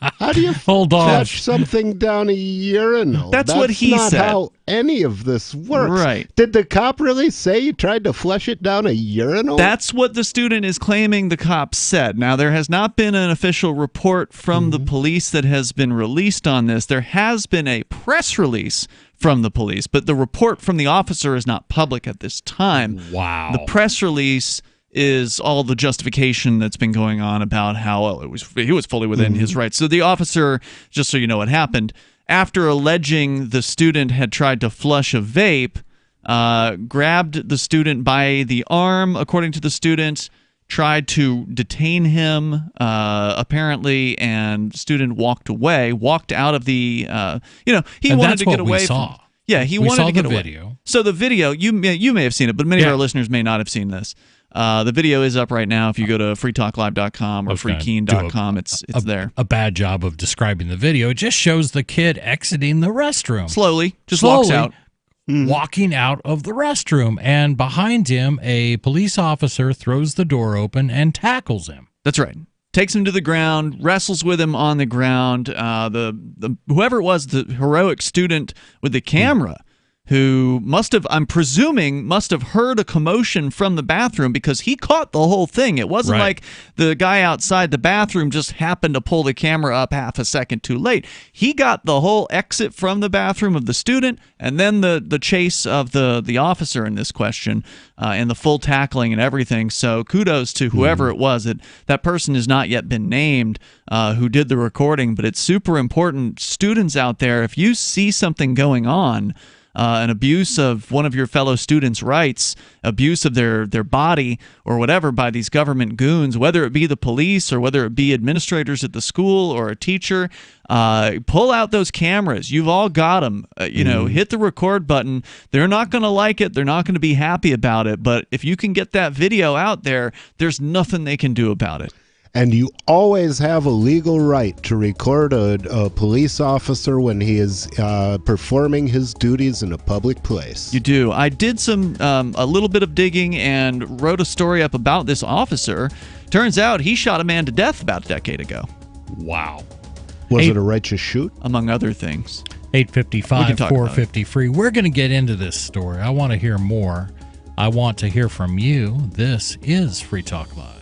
How do you flush something down a urinal? That's what he not said. How any of this works. Right. Did the cop really say you tried to flush it down a urinal? That's what the student is claiming the cop said. Now, there has not been an official report from the police that has been released on this. There has been a press release from the police, but the report from the officer is not public at this time. Wow. The press release is all the justification that's been going on about how he was fully within his rights. So the officer, just so you know what happened, after alleging the student had tried to flush a vape, grabbed the student by the arm, according to the student, tried to detain him, apparently, and student walked away, walked out of the, he wanted to get away from... Yeah, he wanted to get away. Video. So the video, you may have seen it, but many of our listeners may not have seen this. The video is up right now. If you go to freetalklive.com or freekeen.com, it's there. A bad job of describing the video. It just shows the kid exiting the restroom. Slowly walks out. Walking out of the restroom. And behind him, a police officer throws the door open and tackles him. That's right. Takes him to the ground, wrestles with him on the ground. The whoever it was, the heroic student with the camera, who I'm presuming must have heard a commotion from the bathroom because he caught the whole thing. It wasn't like the guy outside the bathroom just happened to pull the camera up half a second too late. He got the whole exit from the bathroom of the student and then the chase of the officer in this question and the full tackling and everything. So kudos to whoever it was. That person has not yet been named who did the recording, but it's super important. Students out there, if you see something going on, an abuse of one of your fellow students' rights, abuse of their body or whatever by these government goons, whether it be the police or whether it be administrators at the school or a teacher, pull out those cameras. You've all got them. Hit the record button. They're not going to like it. They're not going to be happy about it. But if you can get that video out there, there's nothing they can do about it. And you always have a legal right to record a police officer when he is performing his duties in a public place. You do. I did a little bit of digging and wrote a story up about this officer. Turns out he shot a man to death about a decade ago. Wow. Was it a righteous shoot? Among other things. 855 450 free. We're going to get into this story. I want to hear more. I want to hear from you. This is Free Talk Live.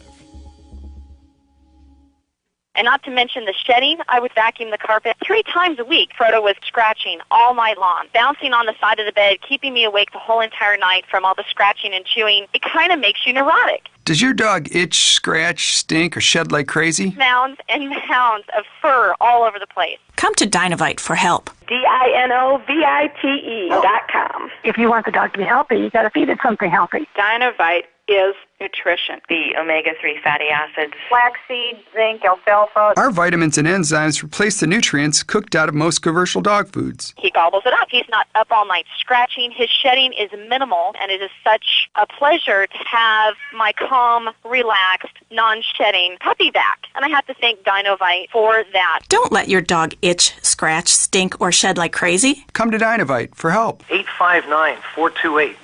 And not to mention the shedding, I would vacuum the carpet 3 times a week. Frodo was scratching all night long, bouncing on the side of the bed, keeping me awake the whole entire night from all the scratching and chewing. It kind of makes you neurotic. Does your dog itch, scratch, stink, or shed like crazy? Mounds and mounds of fur all over the place. Come to Dinovite for help. DINOVITE.com. If you want the dog to be healthy, you got to feed it something healthy. Dinovite is nutrition. The omega-3 fatty acids. Flaxseed, zinc, alfalfa. Our vitamins and enzymes replace the nutrients cooked out of most commercial dog foods. He gobbles it up. He's not up all night scratching. His shedding is minimal, and it is such a pleasure to have my calm, relaxed, non-shedding puppy back. And I have to thank Dinovite for that. Don't let your dog itch, scratch, stink, or shed like crazy. Come to Dinovite for help. 859-428-1000.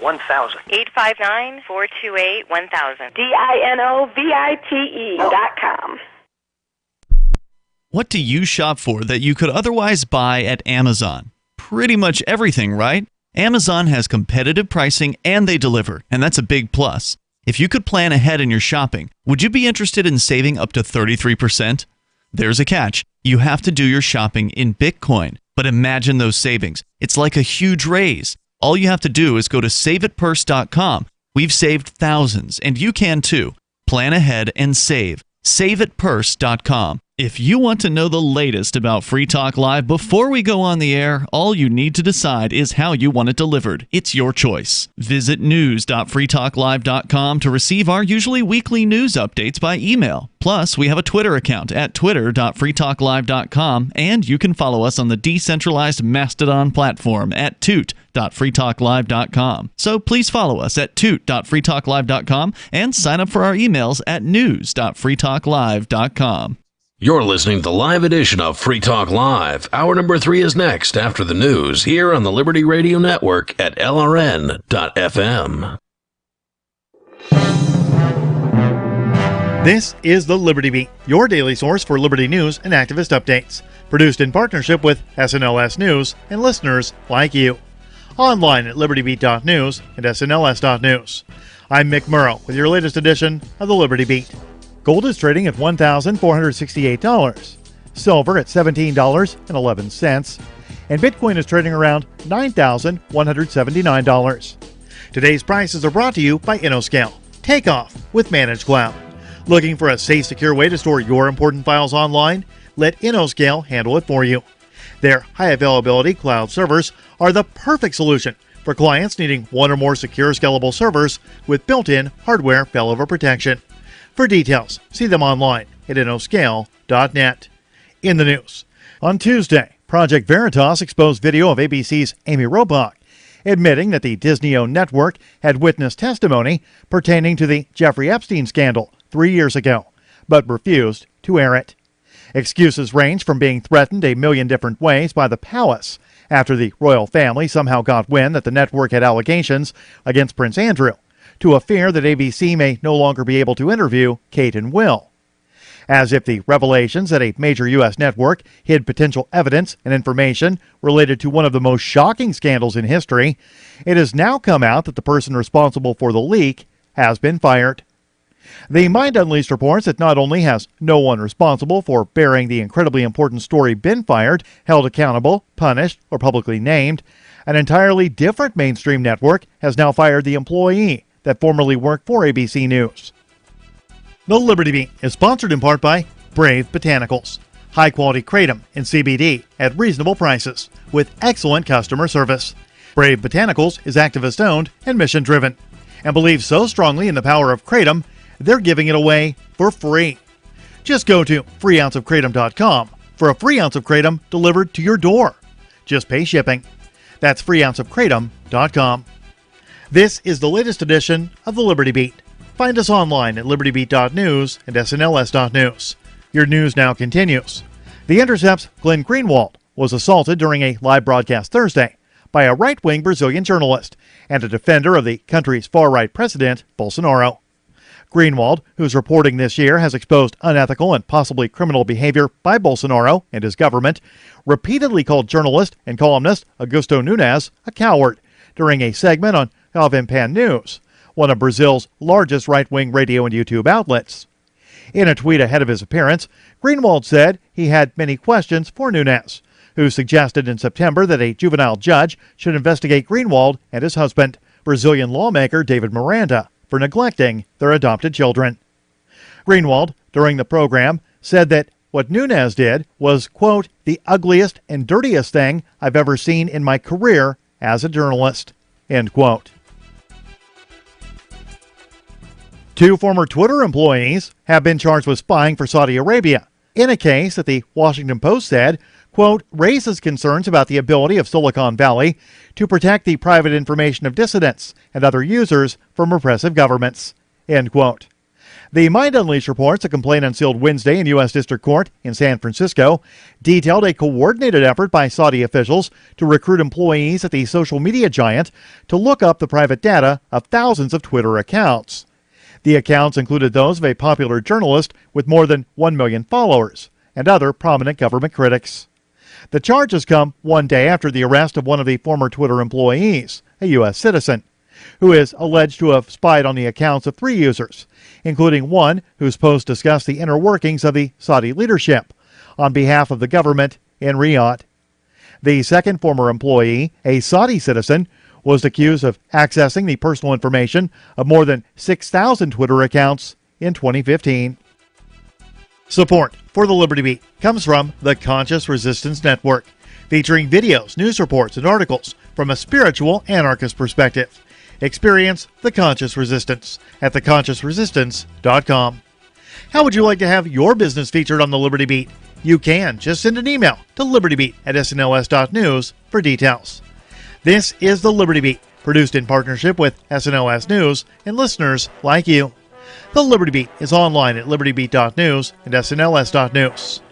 859-428-1000. DINOVITE.com. What do you shop for that you could otherwise buy at Amazon? Pretty much everything, right? Amazon has competitive pricing and they deliver, and that's a big plus. If you could plan ahead in your shopping, would you be interested in saving up to 33%? There's a catch. You have to do your shopping in Bitcoin. But imagine those savings. It's like a huge raise. All you have to do is go to saveitpurse.com. We've saved thousands, and you can too. Plan ahead and save. Saveitpurse.com. If you want to know the latest about Free Talk Live before we go on the air, all you need to decide is how you want it delivered. It's your choice. Visit news.freetalklive.com to receive our usually weekly news updates by email. Plus, we have a Twitter account at twitter.freetalklive.com, and you can follow us on the decentralized Mastodon platform at toot.freetalklive.com. So please follow us at toot.freetalklive.com and sign up for our emails at news.freetalklive.com. You're listening to the live edition of Free Talk Live. Hour number 3 is next after the news here on the Liberty Radio Network at LRN.FM. This is the Liberty Beat, your daily source for liberty news and activist updates. Produced in partnership with SNLS News and listeners like you. Online at libertybeat.news and snls.news. I'm Mick Murrow with your latest edition of the Liberty Beat. Gold is trading at $1,468, silver at $17.11, and Bitcoin is trading around $9,179. Today's prices are brought to you by InnoScale. Take off with Managed Cloud. Looking for a safe, secure way to store your important files online? Let InnoScale handle it for you. Their high-availability cloud servers are the perfect solution for clients needing one or more secure, scalable servers with built-in hardware failover protection. For details, see them online at innoscale.net. In the news, on Tuesday, Project Veritas exposed video of ABC's Amy Robach, admitting that the Disney-owned network had witnessed testimony pertaining to the Jeffrey Epstein scandal 3 years ago, but refused to air it. Excuses range from being threatened a million different ways by the palace after the royal family somehow got wind that the network had allegations against Prince Andrew, to a fear that ABC may no longer be able to interview Kate and Will. As if the revelations that a major U.S. network hid potential evidence and information related to one of the most shocking scandals in history, it has now come out that the person responsible for the leak has been fired. The Mind Unleashed reports that not only has no one responsible for bearing the incredibly important story been fired, held accountable, punished, or publicly named, an entirely different mainstream network has now fired the employee that formerly worked for ABC News. The Liberty Beat is sponsored in part by Brave Botanicals. High-quality kratom and CBD at reasonable prices with excellent customer service. Brave Botanicals is activist-owned and mission-driven and believes so strongly in the power of kratom, they're giving it away for free. Just go to freeounceofkratom.com for a free ounce of kratom delivered to your door. Just pay shipping. That's freeounceofkratom.com. This is the latest edition of the Liberty Beat. Find us online at libertybeat.news and snls.news. Your news now continues. The Intercept's Glenn Greenwald was assaulted during a live broadcast Thursday by a right-wing Brazilian journalist and a defender of the country's far-right president, Bolsonaro. Greenwald, whose reporting this year has exposed unethical and possibly criminal behavior by Bolsonaro and his government, repeatedly called journalist and columnist Augusto Nunes a coward during a segment on Jovem Pan News, one of Brazil's largest right-wing radio and YouTube outlets. In a tweet ahead of his appearance, Greenwald said he had many questions for Nunes, who suggested in September that a juvenile judge should investigate Greenwald and his husband, Brazilian lawmaker David Miranda, for neglecting their adopted children. Greenwald, during the program, said that what Nunes did was, quote, the ugliest and dirtiest thing I've ever seen in my career as a journalist, end quote. 2 former Twitter employees have been charged with spying for Saudi Arabia in a case that the Washington Post said, quote, raises concerns about the ability of Silicon Valley to protect the private information of dissidents and other users from repressive governments, end quote. The Mind Unleashed reports a complaint unsealed Wednesday in U.S. District Court in San Francisco detailed a coordinated effort by Saudi officials to recruit employees at the social media giant to look up the private data of thousands of Twitter accounts. The accounts included those of a popular journalist with more than 1 million followers and other prominent government critics. The charges come one day after the arrest of one of the former Twitter employees, a U.S. citizen, who is alleged to have spied on the accounts of 3 users, including one whose post discussed the inner workings of the Saudi leadership on behalf of the government in Riyadh. The second former employee, a Saudi citizen, was accused of accessing the personal information of more than 6,000 Twitter accounts in 2015. Support for the Liberty Beat comes from the Conscious Resistance Network, featuring videos, news reports, and articles from a spiritual anarchist perspective. Experience the Conscious Resistance at theconsciousresistance.com. How would you like to have your business featured on the Liberty Beat? You can. Just send an email to libertybeat@snls.news for details. This is the Liberty Beat, produced in partnership with SNLS News and listeners like you. The Liberty Beat is online at libertybeat.news and snls.news.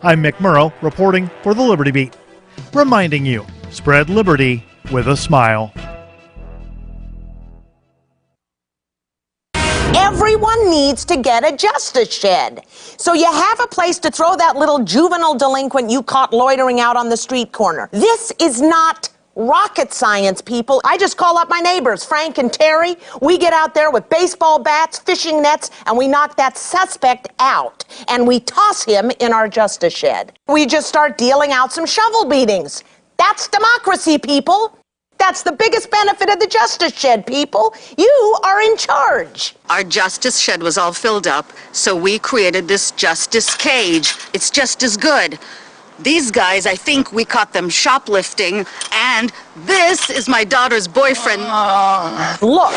I'm Mick Murrow, reporting for the Liberty Beat, reminding you, spread liberty with a smile. Everyone needs to get a justice shed. So you have a place to throw that little juvenile delinquent you caught loitering out on the street corner. This is not rocket science, people. I just call up my neighbors, Frank and Terry. We get out there with baseball bats, fishing nets, and we knock that suspect out. And we toss him in our justice shed. We just start dealing out some shovel beatings. That's democracy, people. That's the biggest benefit of the justice shed, people. You are in charge. Our justice shed was all filled up, so we created this justice cage. It's just as good. These guys, I think we caught them shoplifting, and this is my daughter's boyfriend. Look,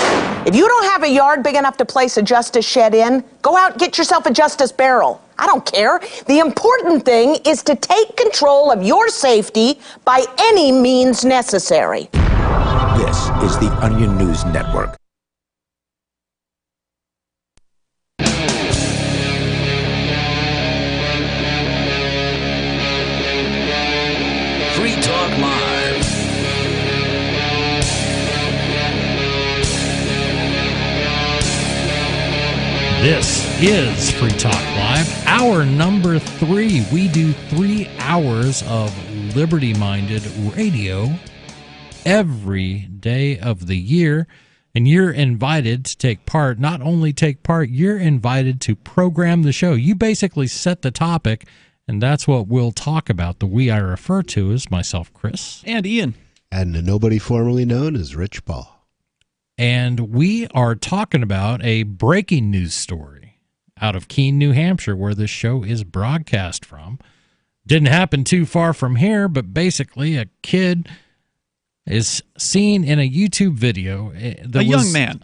if you don't have a yard big enough to place a justice shed in, go out and get yourself a justice barrel. I don't care. The important thing is to take control of your safety by any means necessary. This is the Onion News Network. Free Talk Live. This is Free Talk Live, hour number 3. We do 3 hours of liberty-minded radio every day of the year, and you're invited to take part. Not only take part, you're invited to program the show. You basically set the topic, and that's what we'll talk about. The we I refer to is myself, Chris. And Ian. And nobody formerly known as Rich Paul. And we are talking about a breaking news story out of Keene, New Hampshire, where this show is broadcast from. Didn't happen too far from here, but basically a kid is seen in a YouTube video. A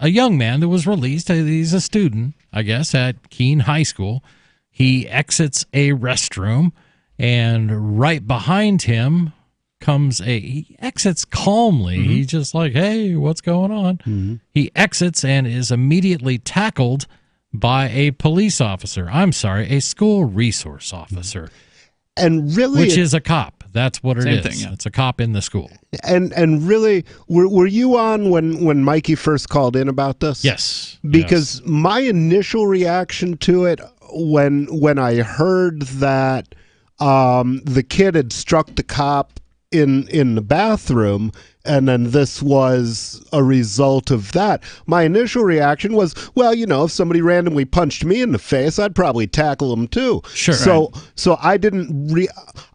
young man that was released. He's a student, I guess, at Keene High School. He exits a restroom, and right behind him comes he exits calmly. Mm-hmm. He's just like, hey, what's going on? Mm-hmm. He exits and is immediately tackled by a police officer. I'm sorry, a school resource officer. And really, which is a cop. That's what it is. Same thing, yeah. It's a cop in the school. And really, were you on when Mikey first called in about this? Yes. Because my initial reaction to it when I heard that the kid had struck the cop in the bathroom, and then this was a result of that. My initial reaction was, well, if somebody randomly punched me in the face, I'd probably tackle them too. Sure. So I didn't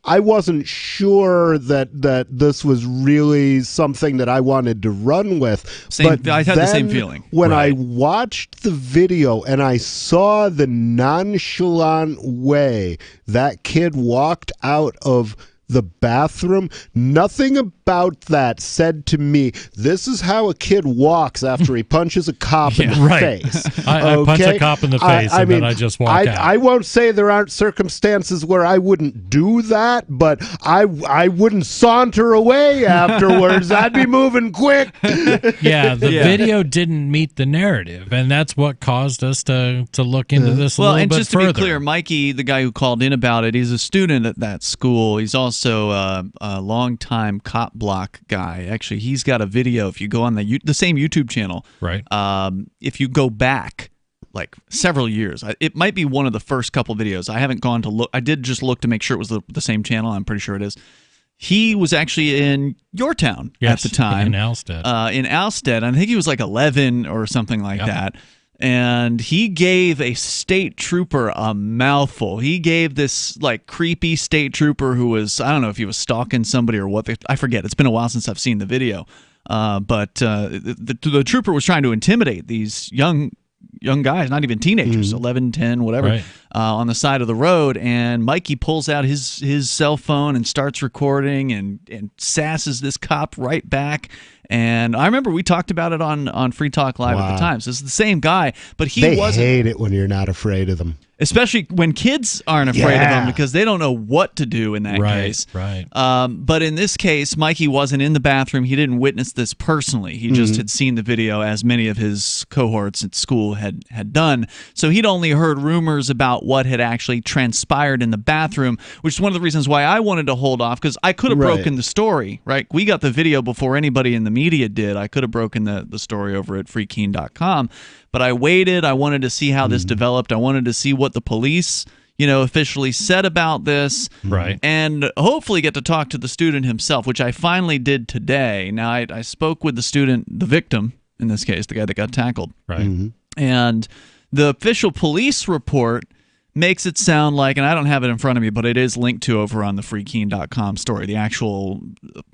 I wasn't sure that this was really something that I wanted to run with. But I had the same feeling. When I watched the video and I saw the nonchalant way that kid walked out of the bathroom, nothing about that said to me, this is how a kid walks after he punches a cop in the face. I punch a cop in the face then I just walk out. I won't say there aren't circumstances where I wouldn't do that, but I wouldn't saunter away afterwards. I'd be moving quick. The video didn't meet the narrative, and that's what caused us to look into this a little bit further. Well, and just to be clear, Mikey, the guy who called in about it, he's a student at that school. He's also a longtime cop block guy. Actually, he's got a video. If you go on the same YouTube channel, right? If you go back like several years, it might be one of the first couple videos. I haven't gone to look. I did just look to make sure it was the same channel. I'm pretty sure it is. He was actually in your town at the time. In Alstead. I think he was like 11 or something like that. And he gave a state trooper a mouthful. He gave this like creepy state trooper who was, I don't know if he was stalking somebody or what. I forget. It's been a while since I've seen the video. But the trooper was trying to intimidate these young guys, not even teenagers, 11, 10, whatever, on the side of the road. And Mikey pulls out his cell phone and starts recording and sasses this cop right back. And I remember we talked about it on Free Talk Live at the time. So it's the same guy, but they hate it when you're not afraid of them. Especially when kids aren't afraid of them because they don't know what to do in that case. Right. But in this case, Mikey wasn't in the bathroom. He didn't witness this personally. He just had seen the video, as many of his cohorts at school had done. So he'd only heard rumors about what had actually transpired in the bathroom, which is one of the reasons why I wanted to hold off, because I could have broken the story, right? We got the video before anybody in the media did. I could have broken the story over at freekeen.com. But I waited. I wanted to see how this developed. I wanted to see what the police, officially said about this. Right. And hopefully get to talk to the student himself, which I finally did today. Now, I spoke with the student, the victim, in this case, the guy that got tackled. Right. And the official police report makes it sound like, and I don't have it in front of me, but it is linked to over on the freekeen.com story, the actual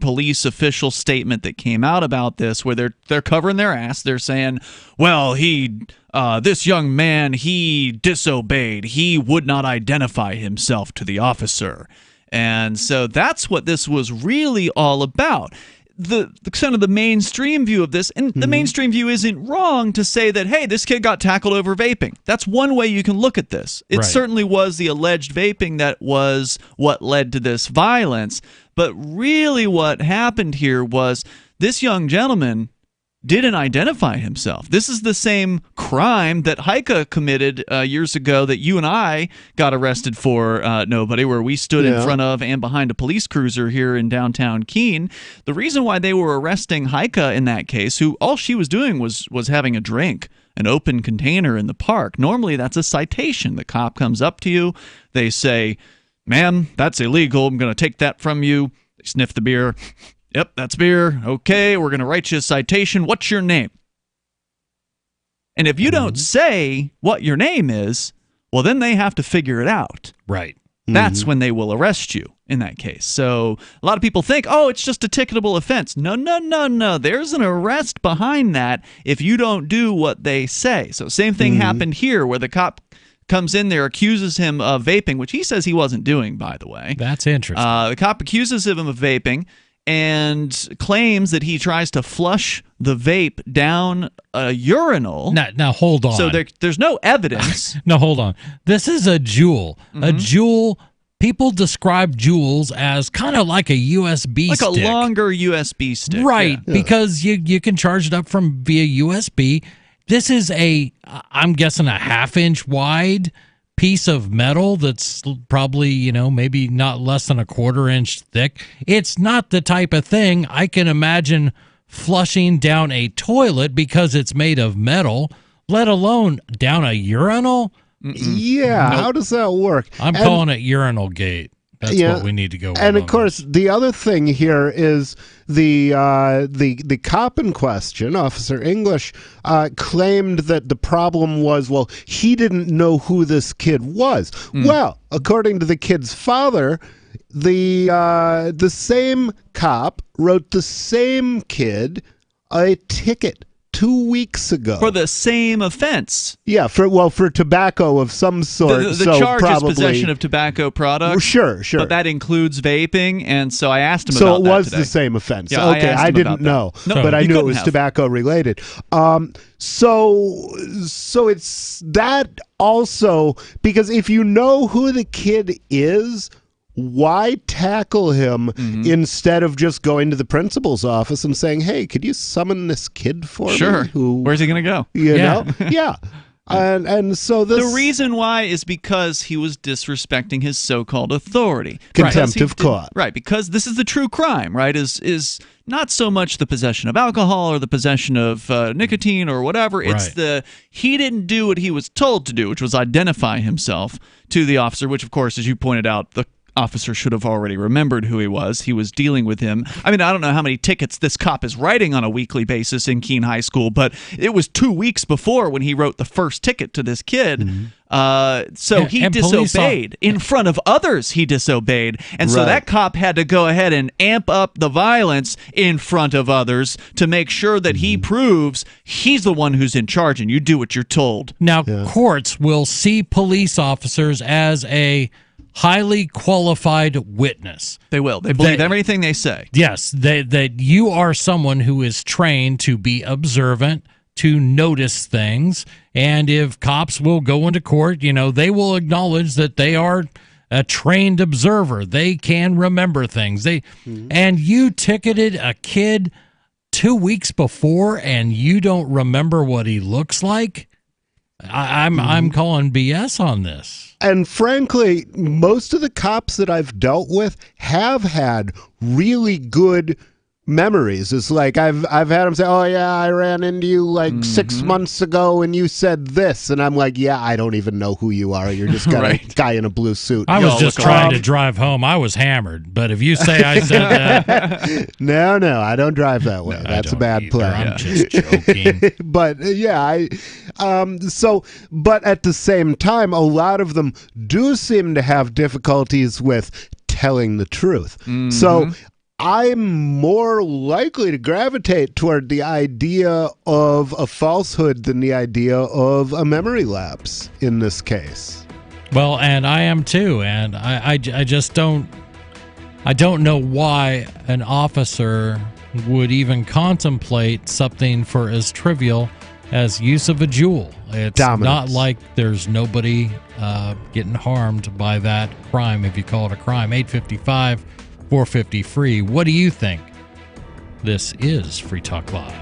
police official statement that came out about this, where they're covering their ass. They're saying, well, this young man, he disobeyed. He would not identify himself to the officer. And so that's what this was really all about. The kind of the mainstream view of this, and the mainstream view isn't wrong to say that, hey, this kid got tackled over vaping. That's one way you can look at this. It certainly was the alleged vaping that was what led to this violence. But really what happened here was this young gentleman didn't identify himself. This is the same crime that Heike committed years ago that you and I got arrested for, Nobody, where we stood in front of and behind a police cruiser here in downtown Keene. The reason why they were arresting Heike in that case, who all she was doing was having a drink, an open container in the park. Normally that's a citation. The cop comes up to you. They say, ma'am, that's illegal. I'm going to take that from you. They sniff the beer. Yep, that's beer. Okay, we're going to write you a citation. What's your name? And if you don't say what your name is, well, then they have to figure it out. Right. That's when they will arrest you in that case. So a lot of people think, oh, it's just a ticketable offense. No. There's an arrest behind that if you don't do what they say. So same thing happened here where the cop comes in there, accuses him of vaping, which he says he wasn't doing, by the way. That's interesting. The cop accuses him of vaping and claims that he tries to flush the vape down a urinal. Now hold on. So there's no evidence. No, hold on. This is a Juul. A Juul, people describe Juuls as kind of like a USB stick. Like a longer USB stick. Right, because you can charge it up from via USB. This is I'm guessing a half-inch wide piece of metal that's probably, maybe not less than a quarter-inch thick. It's not the type of thing I can imagine flushing down a toilet because it's made of metal, let alone down a urinal. Yeah, how does that work? I'm calling it urinal gate. That's what we need to go with. And of course, the other thing here is the cop in question, Officer English, claimed that the problem was, well, he didn't know who this kid was. Well, according to the kid's father, the same cop wrote the same kid a ticket 2 weeks ago for the same offense. Yeah, for tobacco of some sort. The so charge probably, is possession of tobacco products. Sure. But that includes vaping, and so I asked him so about that. So it was today. the same offense. Yeah, okay, I didn't know, but I knew it was tobacco related. So it's that also, because if you know who the kid is, why tackle him instead of just going to the principal's office and saying, hey, could you summon this kid for me? Sure. Where's he going to go? You know? Yeah. And so the reason why is because he was disrespecting his so-called authority. Contempt of court. Right, because this is the true crime, right, is not so much the possession of alcohol or the possession of nicotine or whatever. It's he didn't do what he was told to do, which was identify himself to the officer, which, of course, as you pointed out, the officer should have already remembered who he was. He was dealing with him. I mean, I don't know how many tickets this cop is writing on a weekly basis in Keene High School, but it was 2 weeks before when he wrote the first ticket to this kid. He disobeyed. In front of others, he disobeyed. And so that cop had to go ahead and amp up the violence in front of others to make sure that he proves he's the one who's in charge and you do what you're told. Now, courts will see police officers as a highly qualified witness. They will. They believe everything they say. Yes, that you are someone who is trained to be observant, to notice things, and if cops will go into court, they will acknowledge that they are a trained observer. They can remember things. And you ticketed a kid 2 weeks before, and you don't remember what he looks like? I'm calling BS on this. And frankly, most of the cops that I've dealt with have had really good memories. It's like I've had them say, oh yeah, I ran into you like 6 months ago and you said this, and I'm like, yeah, I don't even know who you are. You're just got a guy in a blue suit. I was just trying to drive home. I was hammered, but if you say I said that, no, I don't drive that way. That's a bad play. I'm just joking. But but at the same time, a lot of them do seem to have difficulties with telling the truth. So I'm more likely to gravitate toward the idea of a falsehood than the idea of a memory lapse in this case. Well, and I am too, and I just don't know why an officer would even contemplate something for as trivial as use of a Juul. It's not like there's nobody getting harmed by that crime, if you call it a crime. 855 450 free. What do you think? This is Free Talk Live.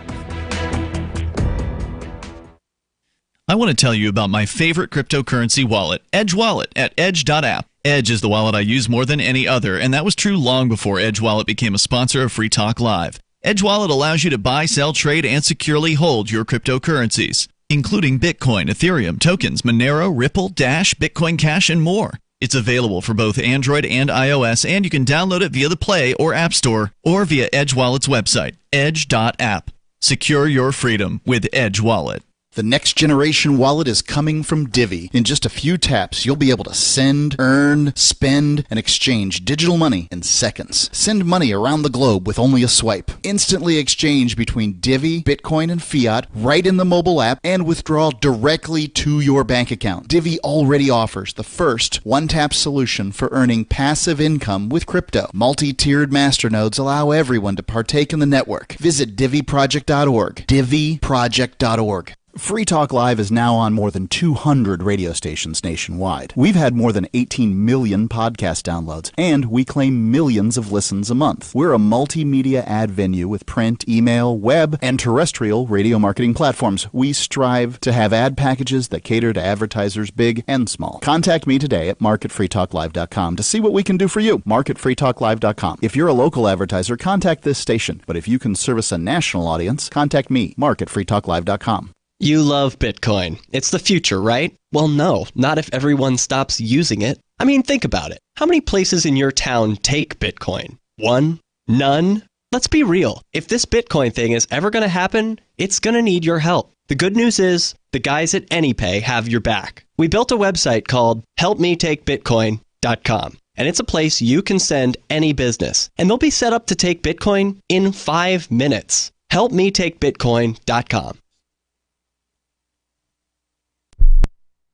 I want to tell you about my favorite cryptocurrency wallet, Edge Wallet, at edge.app. Edge is the wallet I use more than any other, and that was true long before Edge Wallet became a sponsor of Free Talk Live. Edge Wallet allows you to buy, sell, trade, and securely hold your cryptocurrencies, including Bitcoin, Ethereum, tokens, Monero, Ripple, Dash, Bitcoin Cash, and more. It's available for both Android and iOS, and you can download it via the Play or App Store or via Edge Wallet's website, edge.app. Secure your freedom with Edge Wallet. The next generation wallet is coming from Divvy. In just a few taps, you'll be able to send, earn, spend, and exchange digital money in seconds. Send money around the globe with only a swipe. Instantly exchange between Divvy, Bitcoin, and fiat right in the mobile app, and withdraw directly to your bank account. Divvy already offers the first one-tap solution for earning passive income with crypto. Multi-tiered masternodes allow everyone to partake in the network. Visit divvyproject.org. divvyproject.org. Free Talk Live is now on more than 200 radio stations nationwide. We've had more than 18 million podcast downloads, and we claim millions of listens a month. We're a multimedia ad venue with print, email, web, and terrestrial radio marketing platforms. We strive to have ad packages that cater to advertisers big and small. Contact me today at mark@freetalklive.com to see what we can do for you. mark@freetalklive.com. If you're a local advertiser, contact this station. But if you can service a national audience, contact me, mark@freetalklive.com. You love Bitcoin. It's the future, right? Well, no, not if everyone stops using it. I mean, think about it. How many places in your town take Bitcoin? One? None? Let's be real. If this Bitcoin thing is ever going to happen, it's going to need your help. The good news is, the guys at AnyPay have your back. We built a website called helpmetakebitcoin.com, and it's a place you can send any business, and they'll be set up to take Bitcoin in 5 minutes. helpmetakebitcoin.com.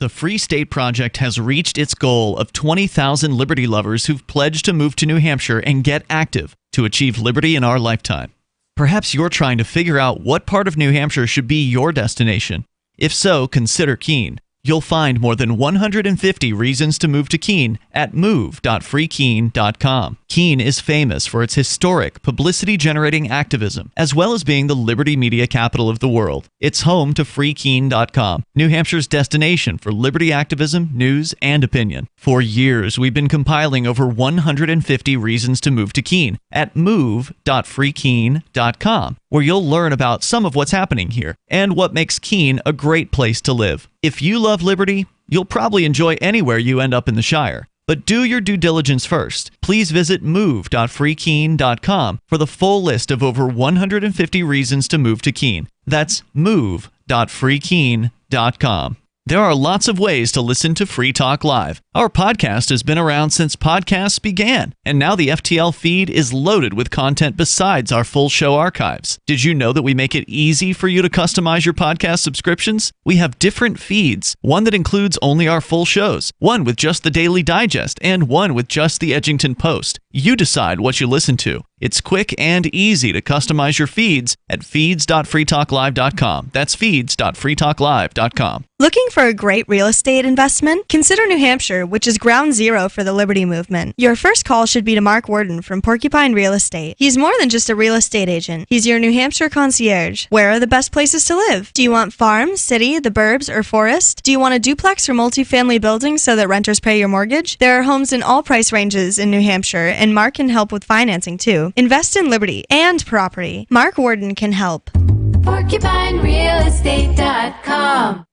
The Free State Project has reached its goal of 20,000 liberty lovers who've pledged to move to New Hampshire and get active to achieve liberty in our lifetime. Perhaps you're trying to figure out what part of New Hampshire should be your destination. If so, consider Keene. You'll find more than 150 reasons to move to Keene at move.freekeene.com. Keene is famous for its historic, publicity-generating activism, as well as being the liberty media capital of the world. It's home to freekeene.com, New Hampshire's destination for liberty activism, news, and opinion. For years, we've been compiling over 150 reasons to move to Keene at move.freekeene.com, where you'll learn about some of what's happening here and what makes Keene a great place to live. If you love liberty, you'll probably enjoy anywhere you end up in the Shire. But do your due diligence first. Please visit move.freekeene.com for the full list of over 150 reasons to move to Keene. That's move.freekeene.com. There are lots of ways to listen to Free Talk Live. Our podcast has been around since podcasts began, and now the FTL feed is loaded with content besides our full show archives. Did you know that we make it easy for you to customize your podcast subscriptions? We have different feeds, one that includes only our full shows, one with just the Daily Digest, and one with just the Edgington Post. You decide what you listen to. It's quick and easy to customize your feeds at feeds.freetalklive.com. That's feeds.freetalklive.com. Looking for a great real estate investment? Consider New Hampshire, which is ground zero for the Liberty Movement. Your first call should be to Mark Worden from Porcupine Real Estate. He's more than just a real estate agent. He's your New Hampshire concierge. Where are the best places to live? Do you want farm, city, the burbs, or forest? Do you want a duplex or multifamily building so that renters pay your mortgage? There are homes in all price ranges in New Hampshire, and Mark can help with financing too. Invest in liberty and property. Mark Worden can help. PorcupineRealEstate.com.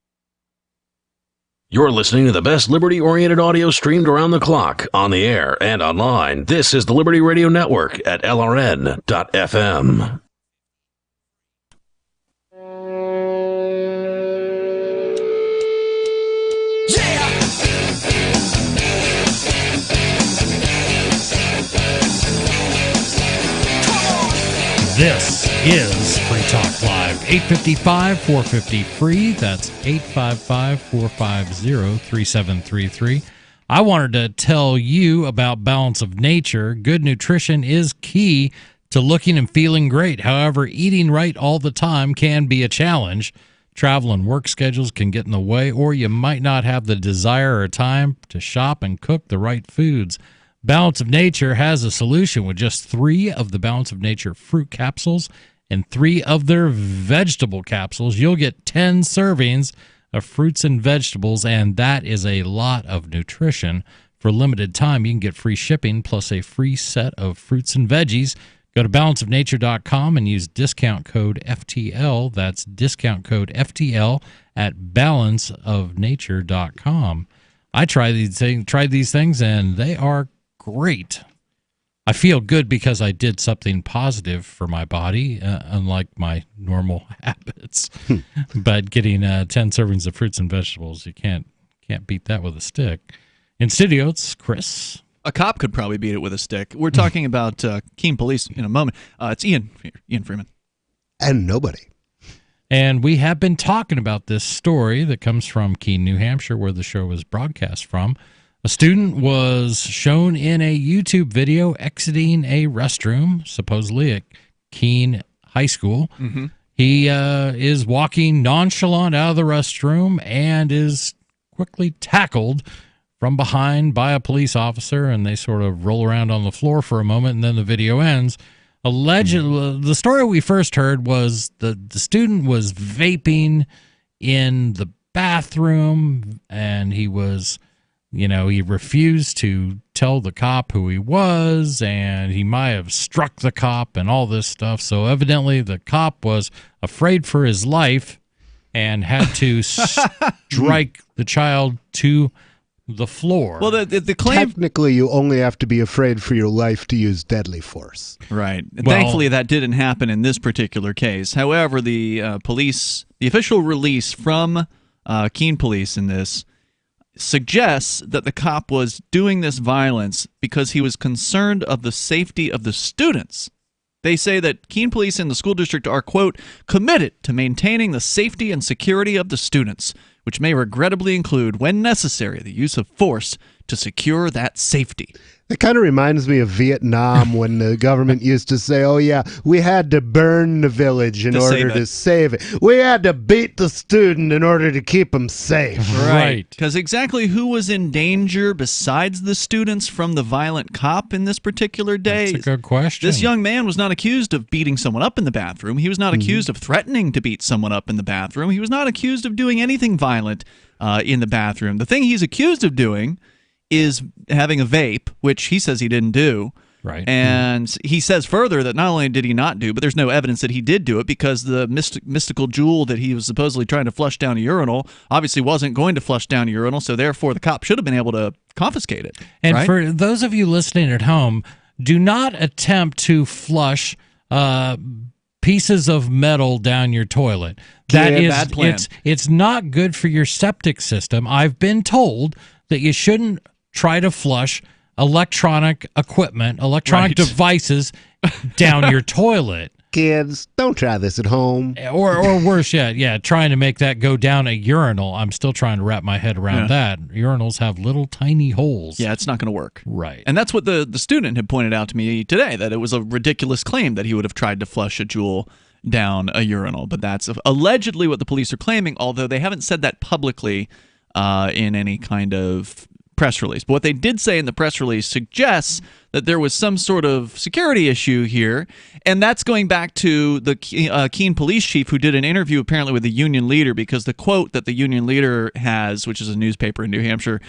You're listening to the best liberty-oriented audio streamed around the clock, on the air, and online. This is the Liberty Radio Network at LRN.FM. This is Free Talk Live, 855-450-FREE. That's 855-450-3733. I wanted to tell you about Balance of Nature. Good nutrition is key to looking and feeling great. However, eating right all the time can be a challenge. Travel and work schedules can get in the way, or you might not have the desire or time to shop and cook the right foods. Balance of Nature has a solution with just 3 of the Balance of Nature fruit capsules and 3 of their vegetable capsules. You'll get 10 servings of fruits and vegetables, and that is a lot of nutrition. For a limited time, you can get free shipping plus a free set of fruits and veggies. Go to balanceofnature.com and use discount code FTL. That's discount code FTL at balanceofnature.com. I tried these things, and they are great. I feel good because I did something positive for my body, unlike my normal habits. But getting 10 servings of fruits and vegetables, you can't beat that with a stick. In studio, it's Chris. A cop could probably beat it with a stick. We're talking about Keene Police in a moment. It's Ian Freeman. And nobody. And we have been talking about this story that comes from Keene, New Hampshire, where the show was broadcast from. A student was shown in a YouTube video exiting a restroom, supposedly at Keene High School. Mm-hmm. He is walking nonchalant out of the restroom and is quickly tackled from behind by a police officer, and they sort of roll around on the floor for a moment, and then the video ends. Allegedly, the story we first heard was the student was vaping in the bathroom, and he was... he refused to tell the cop who he was, and he might have struck the cop and all this stuff. So evidently the cop was afraid for his life and had to strike the child to the floor. Well, the claim... Technically, you only have to be afraid for your life to use deadly force. Right. Well, thankfully, that didn't happen in this particular case. However, the official release from Keene Police in this suggests that the cop was doing this violence because he was concerned of the safety of the students. They say that Keene Police and the school district are, quote, committed to maintaining the safety and security of the students, which may regrettably include, when necessary, the use of force to secure that safety. It kind of reminds me of Vietnam when the government used to say, oh, yeah, we had to burn the village in order to save it. We had to beat the student in order to keep them safe. Right. Because exactly who was in danger besides the students from the violent cop in this particular day? That's a good question. This young man was not accused of beating someone up in the bathroom. He was not accused of threatening to beat someone up in the bathroom. He was not accused of doing anything violent in the bathroom. The thing he's accused of doing is having a vape, which he says he didn't do. Right. And he says further that not only did he not do, but there's no evidence that he did do it because the mystical jewel that he was supposedly trying to flush down a urinal obviously wasn't going to flush down a urinal, so therefore the cop should have been able to confiscate it. And right? for those of you listening at home, do not attempt to flush pieces of metal down your toilet. That is bad plan. It's not good for your septic system. I've been told that you shouldn't try to flush electronic equipment, electronic devices down your toilet. Kids, don't try this at home. Or worse yet, trying to make that go down a urinal. I'm still trying to wrap my head around that. Urinals have little tiny holes. Yeah, it's not going to work. Right. And that's what the student had pointed out to me today, that it was a ridiculous claim that he would have tried to flush a jewel down a urinal. But that's allegedly what the police are claiming, although they haven't said that publicly in any kind of press release. But what they did say in the press release suggests that there was some sort of security issue here, and that's going back to the Keene police chief who did an interview apparently with the union leader, because the quote that the union leader has, which is a newspaper in New Hampshire,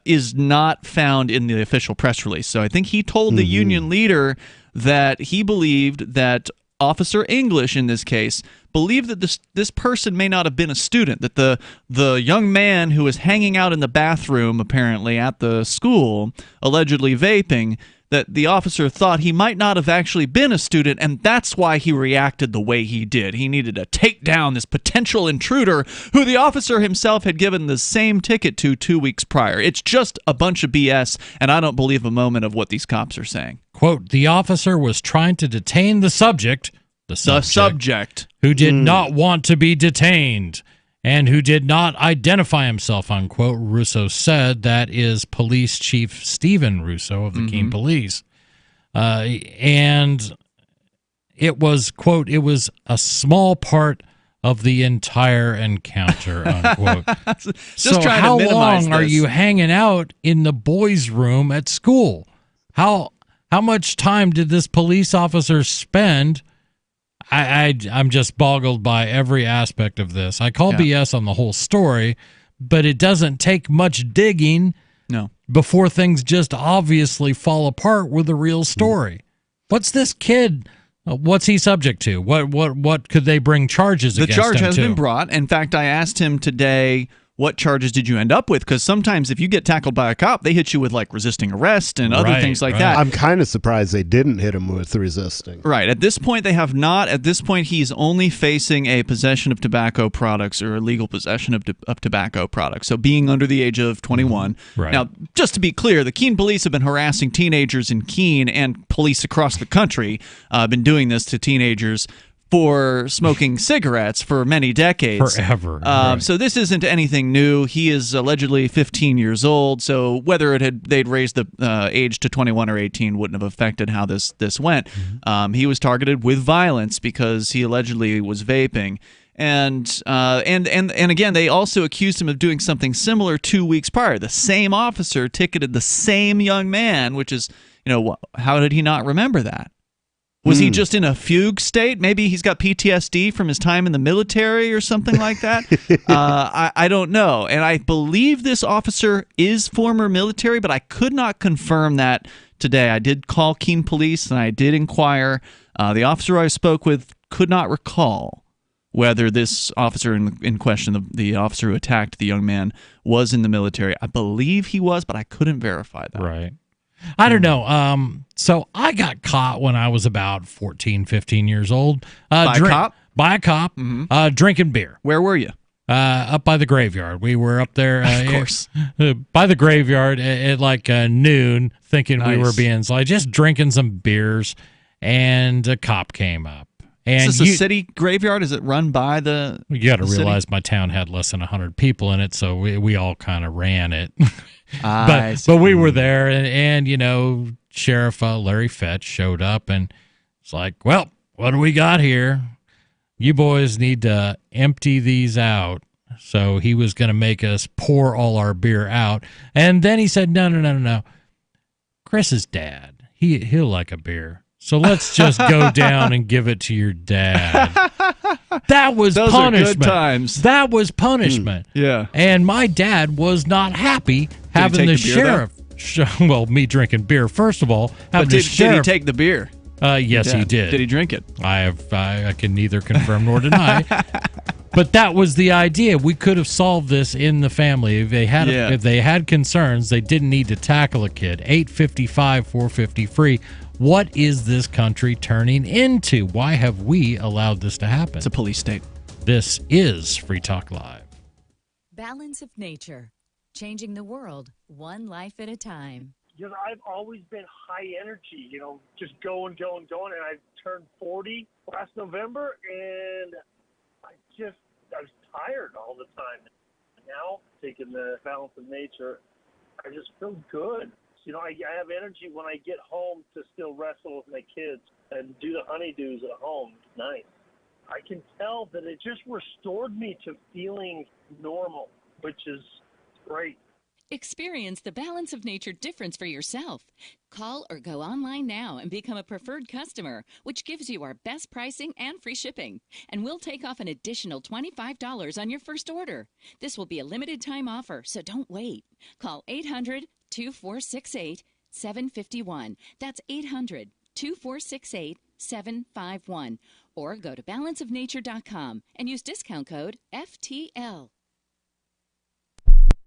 is not found in the official press release. So I think he told the union leader that he believed that Officer English, in this case, believed that this person may not have been a student, that the young man who was hanging out in the bathroom, apparently, at the school, allegedly vaping, that the officer thought he might not have actually been a student, and that's why he reacted the way he did. He needed to take down this potential intruder who the officer himself had given the same ticket to 2 weeks prior. It's just a bunch of BS, and I don't believe a moment of what these cops are saying. Quote, the officer was trying to detain the subject, who did not want to be detained and who did not identify himself, unquote, Russo said. That is Police Chief Stephen Russo of the Keene Police. And it was, quote, it was a small part of the entire encounter, unquote. So how long are you hanging out in the boys' room at school? How much time did this police officer spend? I'm just boggled by every aspect of this. I call BS on the whole story, but it doesn't take much digging before things just obviously fall apart with the real story. What's this kid? What's he subject to? What could they bring charges against him? The charge has to? been brought. In fact, I asked him today, what charges did you end up with? Because sometimes if you get tackled by a cop, they hit you with like resisting arrest and other things like that. I'm kind of surprised they didn't hit him with resisting. Right. At this point, they have not. At this point, he's only facing a possession of tobacco products or illegal possession of tobacco products. So being under the age of 21. Right. Now, just to be clear, the Keene police have been harassing teenagers in Keene, and police across the country been doing this to teenagers for smoking cigarettes for many decades. Forever. So this isn't anything new. He is allegedly 15 years old, so whether they'd raised the age to 21 or 18 wouldn't have affected how this went. He was targeted with violence because he allegedly was vaping. And again, they also accused him of doing something similar 2 weeks prior. The same officer ticketed the same young man, which is, how did he not remember that? Was he just in a fugue state? Maybe he's got PTSD from his time in the military or something like that. I don't know. And I believe this officer is former military, but I could not confirm that today. I did call Keene Police and I did inquire. The officer I spoke with could not recall whether this officer in question, the officer who attacked the young man, was in the military. I believe he was, but I couldn't verify that. Right. I don't know. So I got caught when I was about 14, 15 years old. By a cop? By a cop, drinking beer. Where were you? Up by the graveyard. We were up there. Of course. By the graveyard at like noon, thinking we were Nice. being just drinking some beers, and a cop came up. And Is this a city graveyard? Is it run by the You got to the city? realize my town had less than 100 people in it, so we all kind of ran it. I but we were there, and you know, Sheriff Larry Fetch showed up, and it's like, well, what do we got here? You boys need to empty these out. So he was going to make us pour all our beer out, and then he said, no. Chris's dad, he'll like a beer. So let's just go down and give it to your dad. That was Those punishment. are good times. That was punishment. Yeah. And my dad was not happy having the take the beer, sheriff. Well, me drinking beer, first of all. Having But the did sheriff, he take the beer? Yes, he did. Did he drink it? I can neither confirm nor deny. But that was the idea. We could have solved this in the family if they had if they had concerns. They didn't need to tackle a kid. 855 450 free. What is this country turning into? Why have we allowed this to happen? It's a police state. This is Free Talk Live. Balance of nature, changing the world one life at a time. I've always been high energy, just going. And I turned 40 last November, and I was tired all the time. Now, taking the balance of nature, I just feel good. I have energy when I get home to still wrestle with my kids and do the honeydews at home. Nice. I can tell that it just restored me to feeling normal, which is great. Experience the Balance of Nature difference for yourself. Call or go online now and become a preferred customer, which gives you our best pricing and free shipping. And we'll take off an additional $25 on your first order. This will be a limited time offer, so don't wait. Call 800-2468-751. That's 800-2468-751. Or go to balanceofnature.com and use discount code FTL.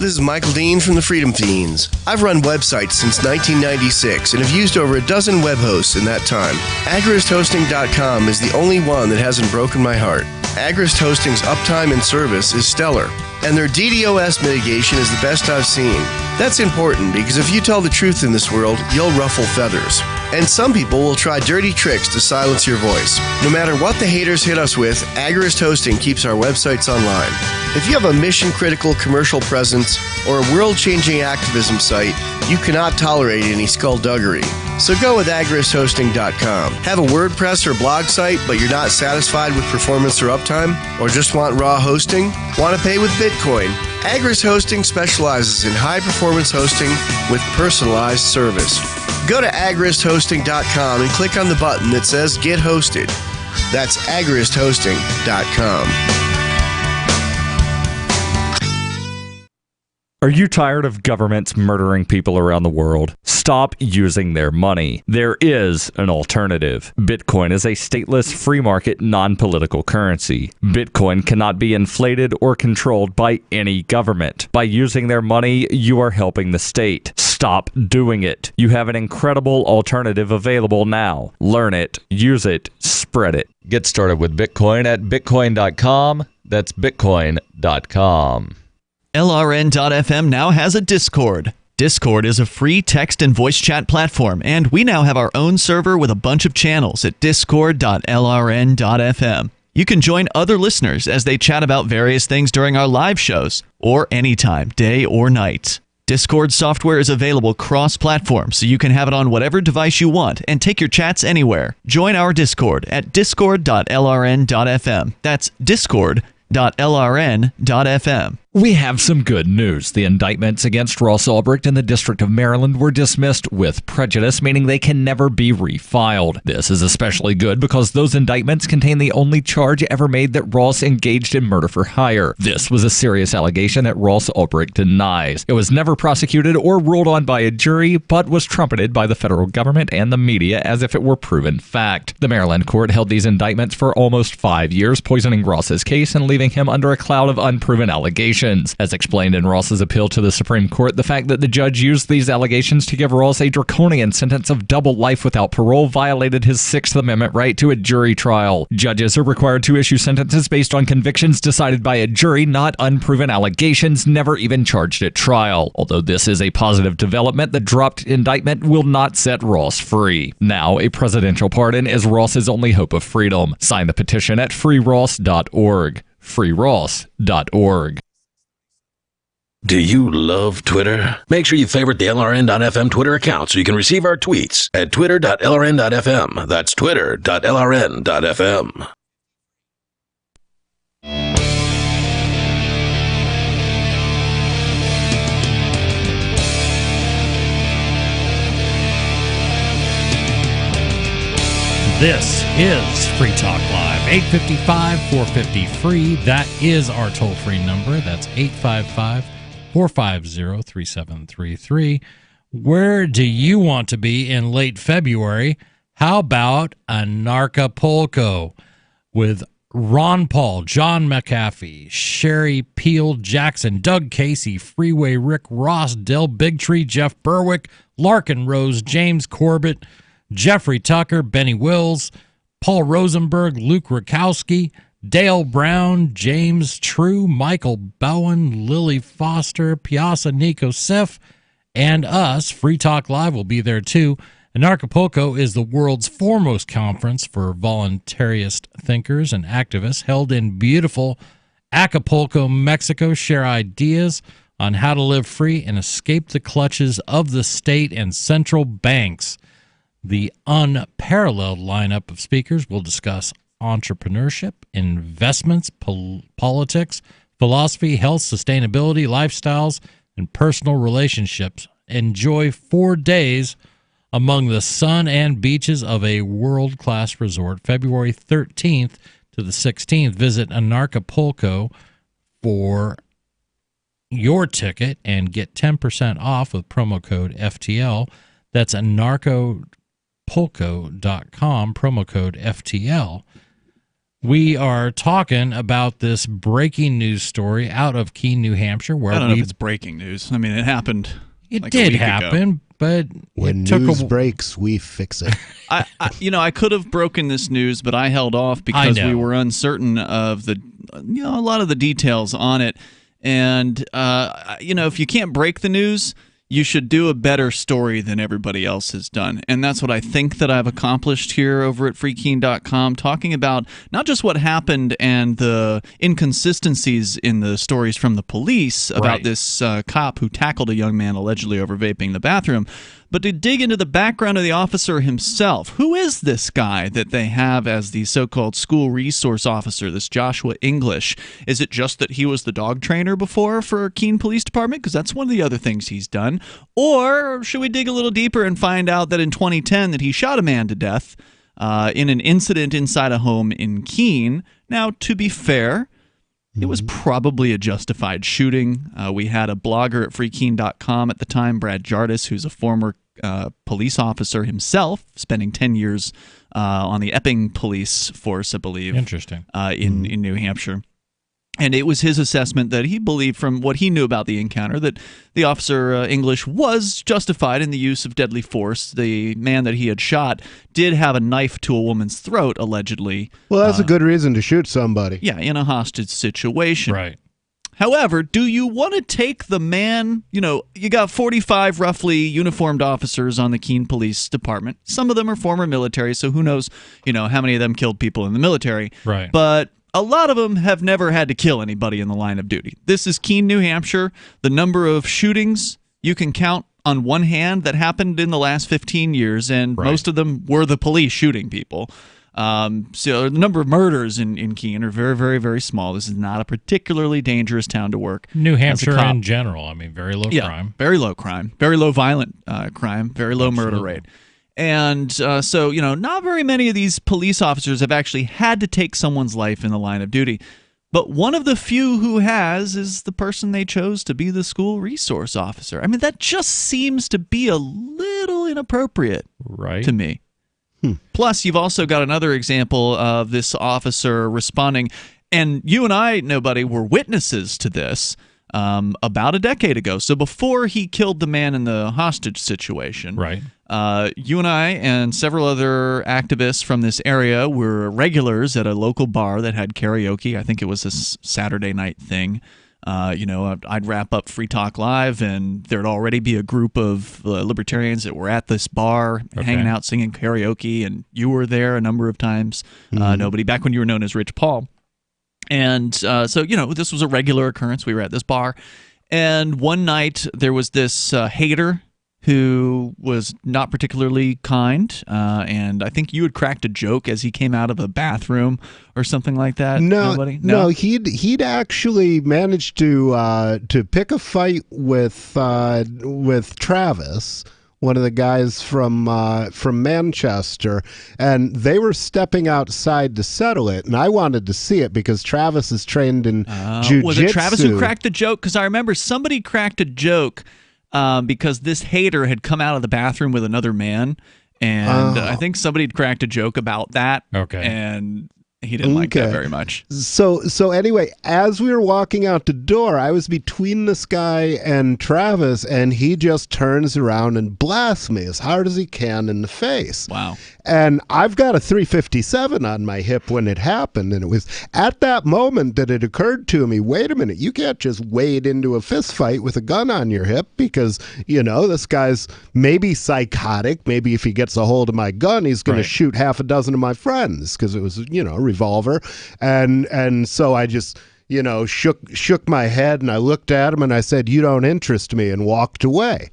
This is Michael Dean from the Freedom Fiends. I've run websites since 1996 and have used over a dozen web hosts in that time. AgristHosting.com is the only one that hasn't broken my heart. Agrist Hosting's uptime and service is stellar, and their DDoS mitigation is the best I've seen. That's important because if you tell the truth in this world, you'll ruffle feathers. And some people will try dirty tricks to silence your voice. No matter what the haters hit us with, Agrist Hosting keeps our websites online. If you have a mission-critical commercial presence or a world-changing activism site, you cannot tolerate any skullduggery. So go with agristhosting.com. Have a WordPress or blog site, but you're not satisfied with performance or uptime? Or just want raw hosting? Want to pay with Bitcoin? Agrist Hosting specializes in high-performance hosting with personalized service. Go to agristhosting.com and click on the button that says Get Hosted. That's agristhosting.com. Are you tired of governments murdering people around the world? Stop using their money. There is an alternative. Bitcoin is a stateless, free market, non-political currency. Bitcoin cannot be inflated or controlled by any government. By using their money, you are helping the state. Stop doing it. You have an incredible alternative available now. Learn it, use it, spread it. Get started with Bitcoin at bitcoin.com. That's bitcoin.com. LRN.FM now has a Discord. Discord is a free text and voice chat platform, and we now have our own server with a bunch of channels at discord.lrn.fm. You can join other listeners as they chat about various things during our live shows, or anytime, day or night. Discord software is available cross-platform, so you can have it on whatever device you want and take your chats anywhere. Join our Discord at discord.lrn.fm. That's discord.lrn.fm. We have some good news. The indictments against Ross Ulbricht in the District of Maryland were dismissed with prejudice, meaning they can never be refiled. This is especially good because those indictments contain the only charge ever made that Ross engaged in murder for hire. This was a serious allegation that Ross Ulbricht denies. It was never prosecuted or ruled on by a jury, but was trumpeted by the federal government and the media as if it were proven fact. The Maryland court held these indictments for almost 5 years, poisoning Ross's case and leaving him under a cloud of unproven allegations. As explained in Ross's appeal to the Supreme Court, the fact that the judge used these allegations to give Ross a draconian sentence of double life without parole violated his Sixth Amendment right to a jury trial. Judges are required to issue sentences based on convictions decided by a jury, not unproven allegations never even charged at trial. Although this is a positive development, the dropped indictment will not set Ross free. Now, a presidential pardon is Ross's only hope of freedom. Sign the petition at freeross.org. freeross.org. Do you love Twitter? Make sure you favorite the LRN.FM Twitter account so you can receive our tweets at twitter.lrn.fm. That's twitter.lrn.fm. This is Free Talk Live, 855-450-FREE. That is our toll-free number. That's 855-450-3733. Where do you want to be in late February? How about Anarchapulco with Ron Paul, John McAfee, Sherry Peel Jackson, Doug Casey, Freeway Rick Ross, Del Bigtree, Jeff Berwick, Larkin Rose, James Corbett, Jeffrey Tucker, Benny Wills, Paul Rosenberg, Luke Rakowski, Dale Brown, James True, Michael Bowen, Lily Foster, Piazza Nico Sif, and us. Free Talk Live will be there too. Anarchapulco is the world's foremost conference for voluntarist thinkers and activists, held in beautiful Acapulco, Mexico. Share ideas on how to live free and escape the clutches of the state and central banks. The unparalleled lineup of speakers will discuss entrepreneurship, investments, politics, philosophy, health, sustainability, lifestyles, and personal relationships. Enjoy 4 days among the sun and beaches of a world-class resort, February 13th to the 16th. Visit Anarchapulco for your ticket and get 10% off with promo code FTL. That's Anarchapulco.com, promo code FTL. We are talking about this breaking news story out of Keene, New Hampshire, where I don't know if it's breaking news. I mean, it happened. It like did a week happen, ago. but when it took news breaks, we fix it. I could have broken this news, but I held off because we were uncertain of a lot of the details on it. And if you can't break the news, you should do a better story than everybody else has done. And that's what I think that I've accomplished here over at freekeen.com, talking about not just what happened and the inconsistencies in the stories from the police about this cop who tackled a young man allegedly over vaping in the bathroom, but to dig into the background of the officer himself. Who is this guy that they have as the so-called school resource officer, this Joshua English? Is it just that he was the dog trainer before for Keene Police Department? Because that's one of the other things he's done. Or should we dig a little deeper and find out that in 2010 that he shot a man to death in an incident inside a home in Keene? Now, to be fair, it was probably a justified shooting. We had a blogger at freekeen.com at the time, Brad Jardis, who's a former police officer himself, spending 10 years on the Epping police force, I believe. Interesting. In New Hampshire. And it was his assessment that he believed from what he knew about the encounter that the officer English was justified in the use of deadly force. The man that he had shot did have a knife to a woman's throat, allegedly. Well, that's a good reason to shoot somebody. Yeah, in a hostage situation. Right. However, do you want to take the man, you got 45 roughly uniformed officers on the Keene Police Department. Some of them are former military, so who knows, how many of them killed people in the military. Right. But a lot of them have never had to kill anybody in the line of duty. This is Keene, New Hampshire. The number of shootings you can count on one hand that happened in the last 15 years, and most of them were the police shooting people. So the number of murders in Keene are very, very, very small. This is not a particularly dangerous town to work. New Hampshire in general, I mean, very low crime. Very low crime, very low violent crime, very low murder rate. And so, not very many of these police officers have actually had to take someone's life in the line of duty. But one of the few who has is the person they chose to be the school resource officer. I mean, that just seems to be a little inappropriate to me. Plus, you've also got another example of this officer responding. And you and I, nobody, were witnesses to this about a decade ago. So before he killed the man in the hostage situation, you and I and several other activists from this area were regulars at a local bar that had karaoke. I think it was a Saturday night thing. I'd wrap up Free Talk Live, and there'd already be a group of libertarians that were at this bar hanging out, singing karaoke, and you were there a number of times. Nobody, back when you were known as Rich Paul. And so, this was a regular occurrence. We were at this bar, and one night there was this hater who was not particularly kind, and I think you had cracked a joke as he came out of a bathroom or something like that. No, he'd actually managed to pick a fight with Travis, one of the guys from Manchester, and they were stepping outside to settle it, and I wanted to see it because Travis is trained in jiu-jitsu. Was it Travis who cracked the joke? Because I remember somebody cracked a joke because this hater had come out of the bathroom with another man, and I think somebody had cracked a joke about that. And he didn't like that very much. So anyway, as we were walking out the door, I was between this guy and Travis, and he just turns around and blasts me as hard as he can in the face. Wow. And I've got a 357 on my hip when it happened, and it was at that moment that it occurred to me, wait a minute, you can't just wade into a fist fight with a gun on your hip because, this guy's maybe psychotic. Maybe if he gets a hold of my gun, he's going to shoot half a dozen of my friends because it was, a revolver. And so I just, shook my head, and I looked at him and I said, "You don't interest me," and walked away.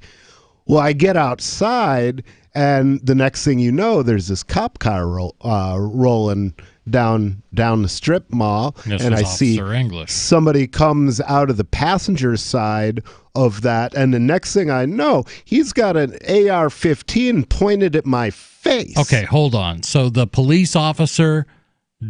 Well, I get outside, and the next thing you know, there's this cop car rolling down the strip mall, and I see somebody comes out of the passenger side of that, and the next thing I know, he's got an AR-15 pointed at my face. Okay, hold on. So the police officer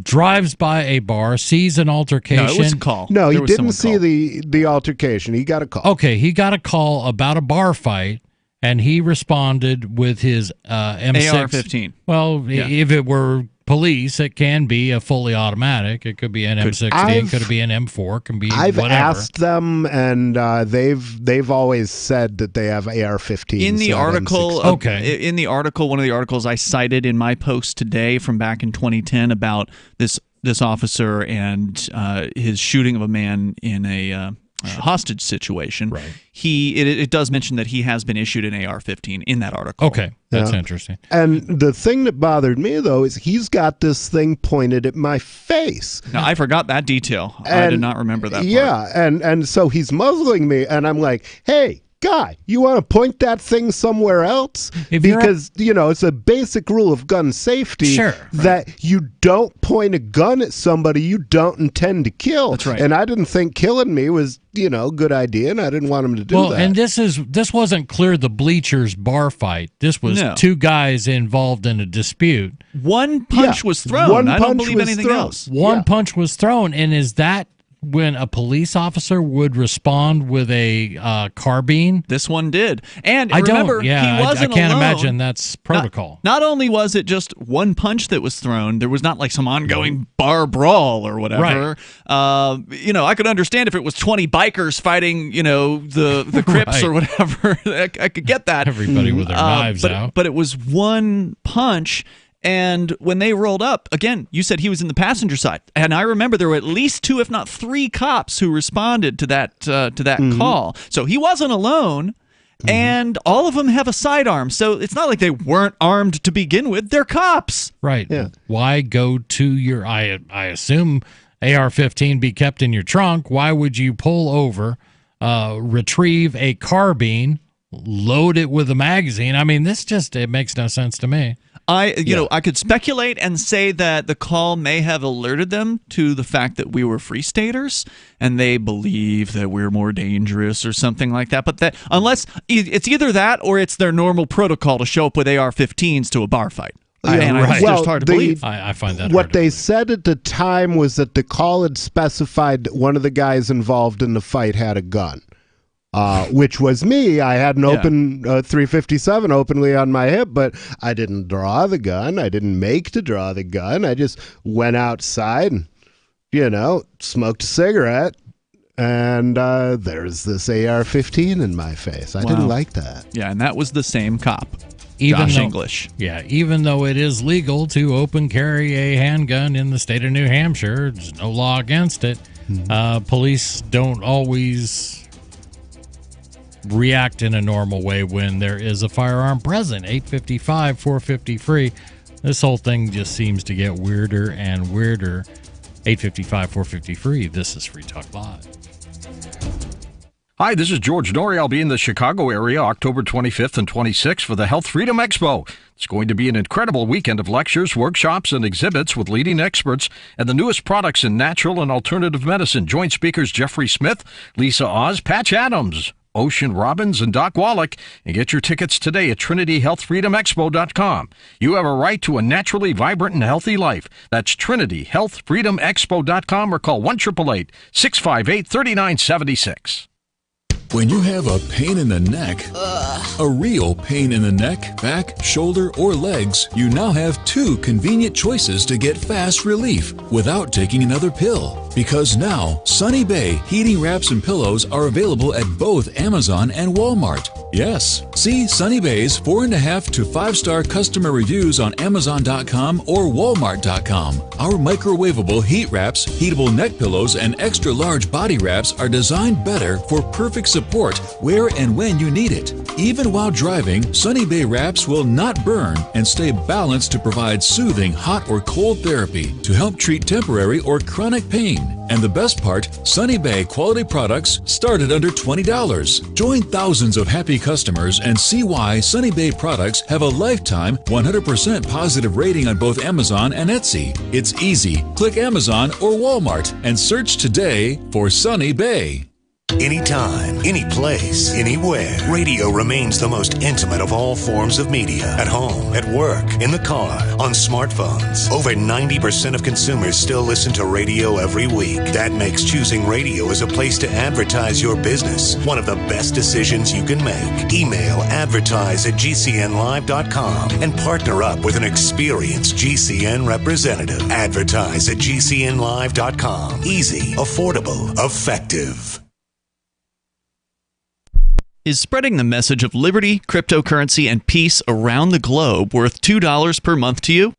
drives by a bar, sees an altercation. No, it was a call. No, he didn't see the altercation. He got a call. Okay, he got a call about a bar fight, and he responded with his M6. AR-15. Well, if it were police, it can be a fully automatic. It could be an M16, could be an M4, can be I've whatever. asked them, and they've always said that they have AR-15s. In the article, in the article, one of the articles I cited in my post today from back in 2010 about this officer and his shooting of a man in a hostage situation. It does mention that he has been issued an AR-15 in that article. Okay, that's interesting. And the thing that bothered me, though, is he's got this thing pointed at my face. Now, I forgot that detail. I did not remember that part. Yeah, and so he's muzzling me, and I'm like, hey, guy, you want to point that thing somewhere else? Because, it's a basic rule of gun safety that you don't point a gun at somebody you don't intend to kill. That's right. And I didn't think killing me was, a good idea, and I didn't want him to do that. Well, and this wasn't clear the bleachers bar fight. This was two guys involved in a dispute. One punch was thrown. I don't believe anything else. One punch was thrown, and is that when a police officer would respond with a carbine? This one did. And I remember, he wasn't I can't alone. imagine that's protocol. Not only was it just one punch that was thrown, there was not like some ongoing bar brawl or whatever. I could understand if it was 20 bikers fighting, the Crips or whatever. I could get that. Everybody with their knives out. But it was one punch. And when they rolled up, again, you said he was in the passenger side. And I remember there were at least 2, if not 3 cops who responded to that call. So he wasn't alone. And all of them have a sidearm. So it's not like they weren't armed to begin with. They're cops. Right. Yeah. Why go to your, I assume AR-15 be kept in your trunk. Why would you pull over, retrieve a carbine, load it with a magazine? I mean, it makes no sense to me. I could speculate and say that the call may have alerted them to the fact that we were free staters and they believe that we're more dangerous or something like that. But that unless it's either that or it's their normal protocol to show up with AR-15s to a bar fight. It's just hard to believe. I find that what they said at the time was that the call had specified that one of the guys involved in the fight had a gun, which was me. I had an open 357 openly on my hip, but I didn't draw the gun. I didn't make to draw the gun. I just went outside and, smoked a cigarette. And there's this AR-15 in my face. I didn't like that. Yeah, and that was the same cop. English. Yeah, even though it is legal to open carry a handgun in the state of New Hampshire, there's no law against it. Police don't always react in a normal way when there is a firearm present. 855, 450 free. This whole thing just seems to get weirder and weirder. 855, 450 free. This is Free Talk Live. Hi, this is George Norrie. I'll be in the Chicago area October 25th and 26th for the Health Freedom Expo. It's going to be an incredible weekend of lectures, workshops, and exhibits with leading experts and the newest products in natural and alternative medicine. Join speakers Jeffrey Smith, Lisa Oz, Patch Adams, Ocean Robbins, and Doc Wallach, and get your tickets today at TrinityHealthFreedomExpo.com. You have a right to a naturally vibrant and healthy life. That's TrinityHealthFreedomExpo.com or call 1-888-658-3976. When you have a pain in the neck, a real pain in the neck, back, shoulder, or legs, you now have two convenient choices to get fast relief without taking another pill. Because now, Sunny Bay heating wraps and pillows are available at both Amazon and Walmart. Yes, see Sunny Bay's 4.5 to 5-star customer reviews on Amazon.com or Walmart.com. Our microwavable heat wraps, heatable neck pillows, and extra large body wraps are designed better for perfect support where and when you need it. Even while driving, Sunny Bay wraps will not burn and stay balanced to provide soothing hot or cold therapy to help treat temporary or chronic pain. And the best part, Sunny Bay quality products start at under $20. Join thousands of happy customers and see why Sunny Bay products have a lifetime 100% positive rating on both Amazon and Etsy. It's easy. Click Amazon or Walmart and search today for Sunny Bay. Anytime, any place, anywhere. Radio remains the most intimate of all forms of media. At home, at work, in the car, on smartphones. Over 90% of consumers still listen to radio every week. That makes choosing radio as a place to advertise your business one of the best decisions you can make. Email advertise@gcnlive.com and partner up with an experienced GCN representative. Advertise@gcnlive.com. Easy, affordable, effective. Is spreading the message of liberty, cryptocurrency, and peace around the globe worth $2 per month to you?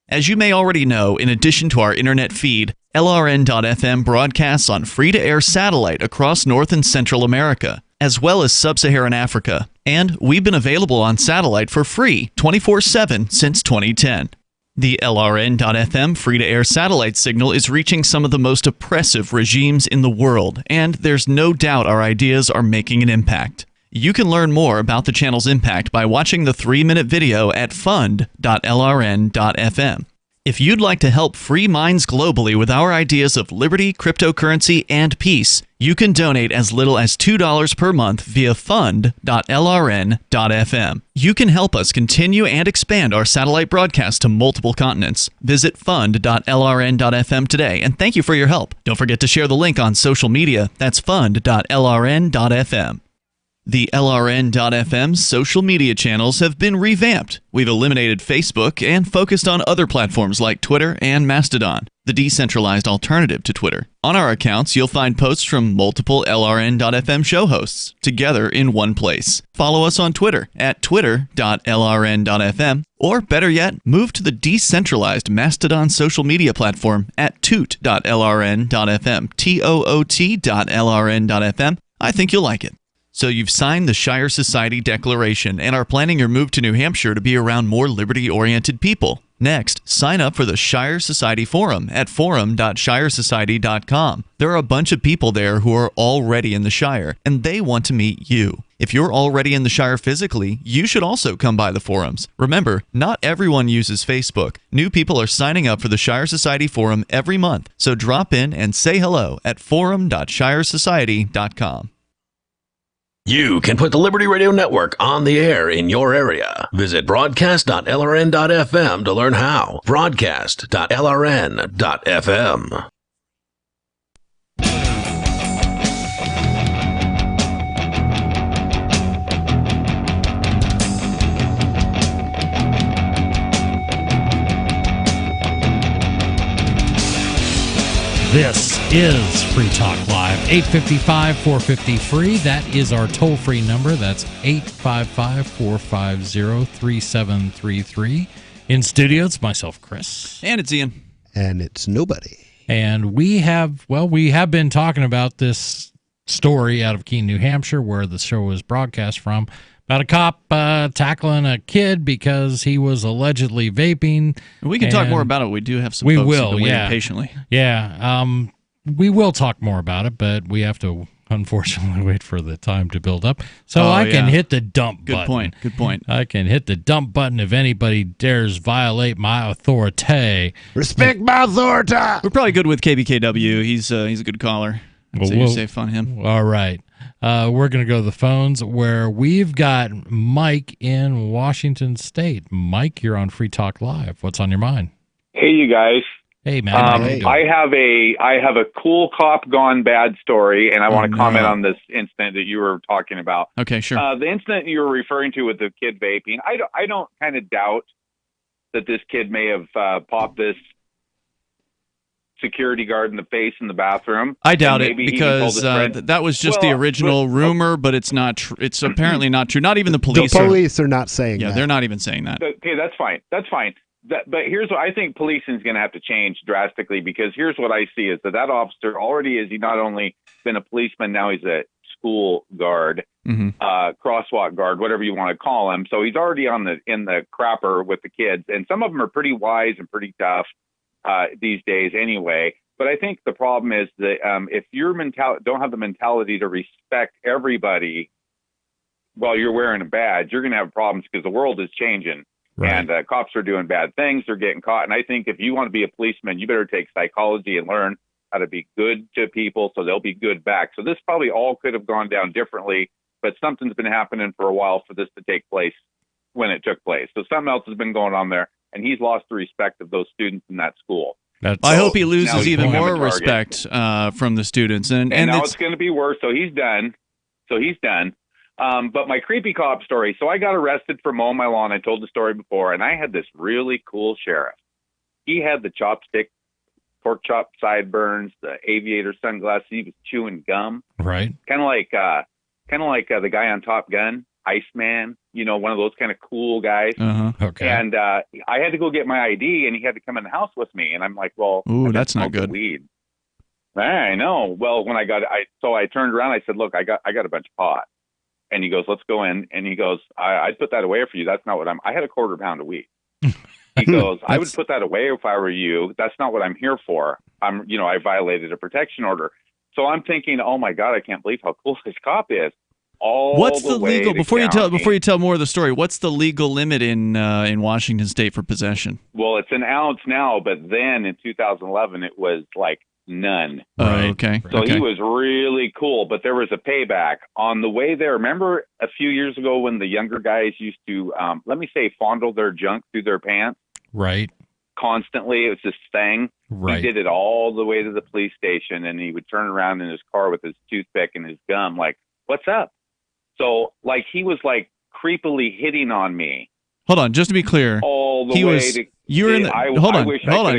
As you may already know, in addition to our internet feed, LRN.FM broadcasts on free-to-air satellite across North and Central America, as well as Sub-Saharan Africa. And we've been available on satellite for free 24/7 since 2010. The LRN.FM free-to-air satellite signal is reaching some of the most oppressive regimes in the world, and there's no doubt our ideas are making an impact. You can learn more about the channel's impact by watching the 3-minute video at fund.lrn.fm. If you'd like to help free minds globally with our ideas of liberty, cryptocurrency, and peace, you can donate as little as $2 per month via fund.lrn.fm. You can help us continue and expand our satellite broadcast to multiple continents. Visit fund.lrn.fm today, and thank you for your help. Don't forget to share the link on social media. That's fund.lrn.fm. The LRN.FM social media channels have been revamped. We've eliminated Facebook and focused on other platforms like Twitter and Mastodon, the decentralized alternative to Twitter. On our accounts, you'll find posts from multiple LRN.FM show hosts together in one place. Follow us on Twitter at twitter.lrn.fm, or better yet, move to the decentralized Mastodon social media platform at toot.lrn.fm, toot.lrn.fm. I think you'll like it. So you've signed the Shire Society Declaration and are planning your move to New Hampshire to be around more liberty-oriented people. Next, sign up for the Shire Society Forum at forum.shiresociety.com. There are a bunch of people there who are already in the Shire, and they want to meet you. If you're already in the Shire physically, you should also come by the forums. Remember, not everyone uses Facebook. New people are signing up for the Shire Society Forum every month, so drop in and say hello at forum.shiresociety.com. You can put the Liberty Radio Network on the air in your area. Visit broadcast.lrn.fm to learn how. Broadcast.lrn.fm. This is Free Talk Live, 855-450-FREE. That is our toll-free number. That's 855-450-3733. In studio, it's myself, Chris. And it's Ian. And it's nobody. And we have been talking about this story out of Keene, New Hampshire, where the show was broadcast from, about a cop tackling a kid because he was allegedly vaping. We can talk more about it. We do have some folks who've been waiting patiently. Yeah, we will talk more about it, but we have to, unfortunately, wait for the time to build up. So I can hit the dump button. Good point. I can hit the dump button if anybody dares violate my authority. Respect my authority. We're probably good with KBKW. He's a good caller. So you're safe on him. All right. We're going to go to the phones where we've got Mike in Washington State. Mike, you're on Free Talk Live. What's on your mind? Hey, you guys. Hey, man. I have a cool cop gone bad story, and I want to comment on this incident that you were talking about. Okay, sure. The incident you were referring to with the kid vaping, I don't kind of doubt that this kid may have popped this security guard in the face in the bathroom. I doubt it because that was just the original rumor, but it's not. It's apparently not true. Not even the police. The police are not saying that. Yeah, they're not even saying that. Okay, that's fine. That's fine. But here's what I think: policing is going to have to change drastically, because here's what I see is that officer already is. He not only been a policeman, now he's a school guard, crosswalk guard, whatever you want to call him. So he's already in the crapper with the kids, and some of them are pretty wise and pretty tough these days anyway. But I think the problem is that if you're don't have the mentality to respect everybody while you're wearing a badge, you're going to have problems, because the world is changing. Right. And cops are doing bad things. They're getting caught. And I think if you want to be a policeman, you better take psychology and learn how to be good to people so they'll be good back. So this probably all could have gone down differently, but something's been happening for a while for this to take place when it took place. So something else has been going on there, and he's lost the respect of those students in that school. I hope he loses even more respect from the students. And now it's going to be worse. So he's done. But my creepy cop story. So I got arrested for mowing my lawn. I told the story before, and I had this really cool sheriff. He had the chopstick, pork chop sideburns, the aviator sunglasses. He was chewing gum. Right. Kind of like the guy on Top Gun, Iceman. You know, one of those kind of cool guys. Okay. And I had to go get my ID, and he had to come in the house with me. And I'm like, well, ooh, that's not good. Weed. I know. Well, when I turned around, I said, look, I got a bunch of pot. And he goes, let's go in. And he goes, I'd put that away for you. That's not what I had a quarter pound of weed. He goes, I would put that away if I were you. That's not what I'm here for. I violated a protection order. So I'm thinking, oh my God, I can't believe how cool this cop is. What's the legal, before you tell more of the story, what's the legal limit in Washington State for possession? Well, it's an ounce now, but then in 2011, it was like none. Okay. So he was really cool, but there was a payback on the way there. Remember a few years ago when the younger guys used to, fondle their junk through their pants? Right. Constantly. It was this thing. Right. He did it all the way to the police station, and he would turn around in his car with his toothpick and his gum, like, what's up? So, like, he was, like, creepily hitting on me. Hold on, just to be clear. All the way to... You're in the, hold on.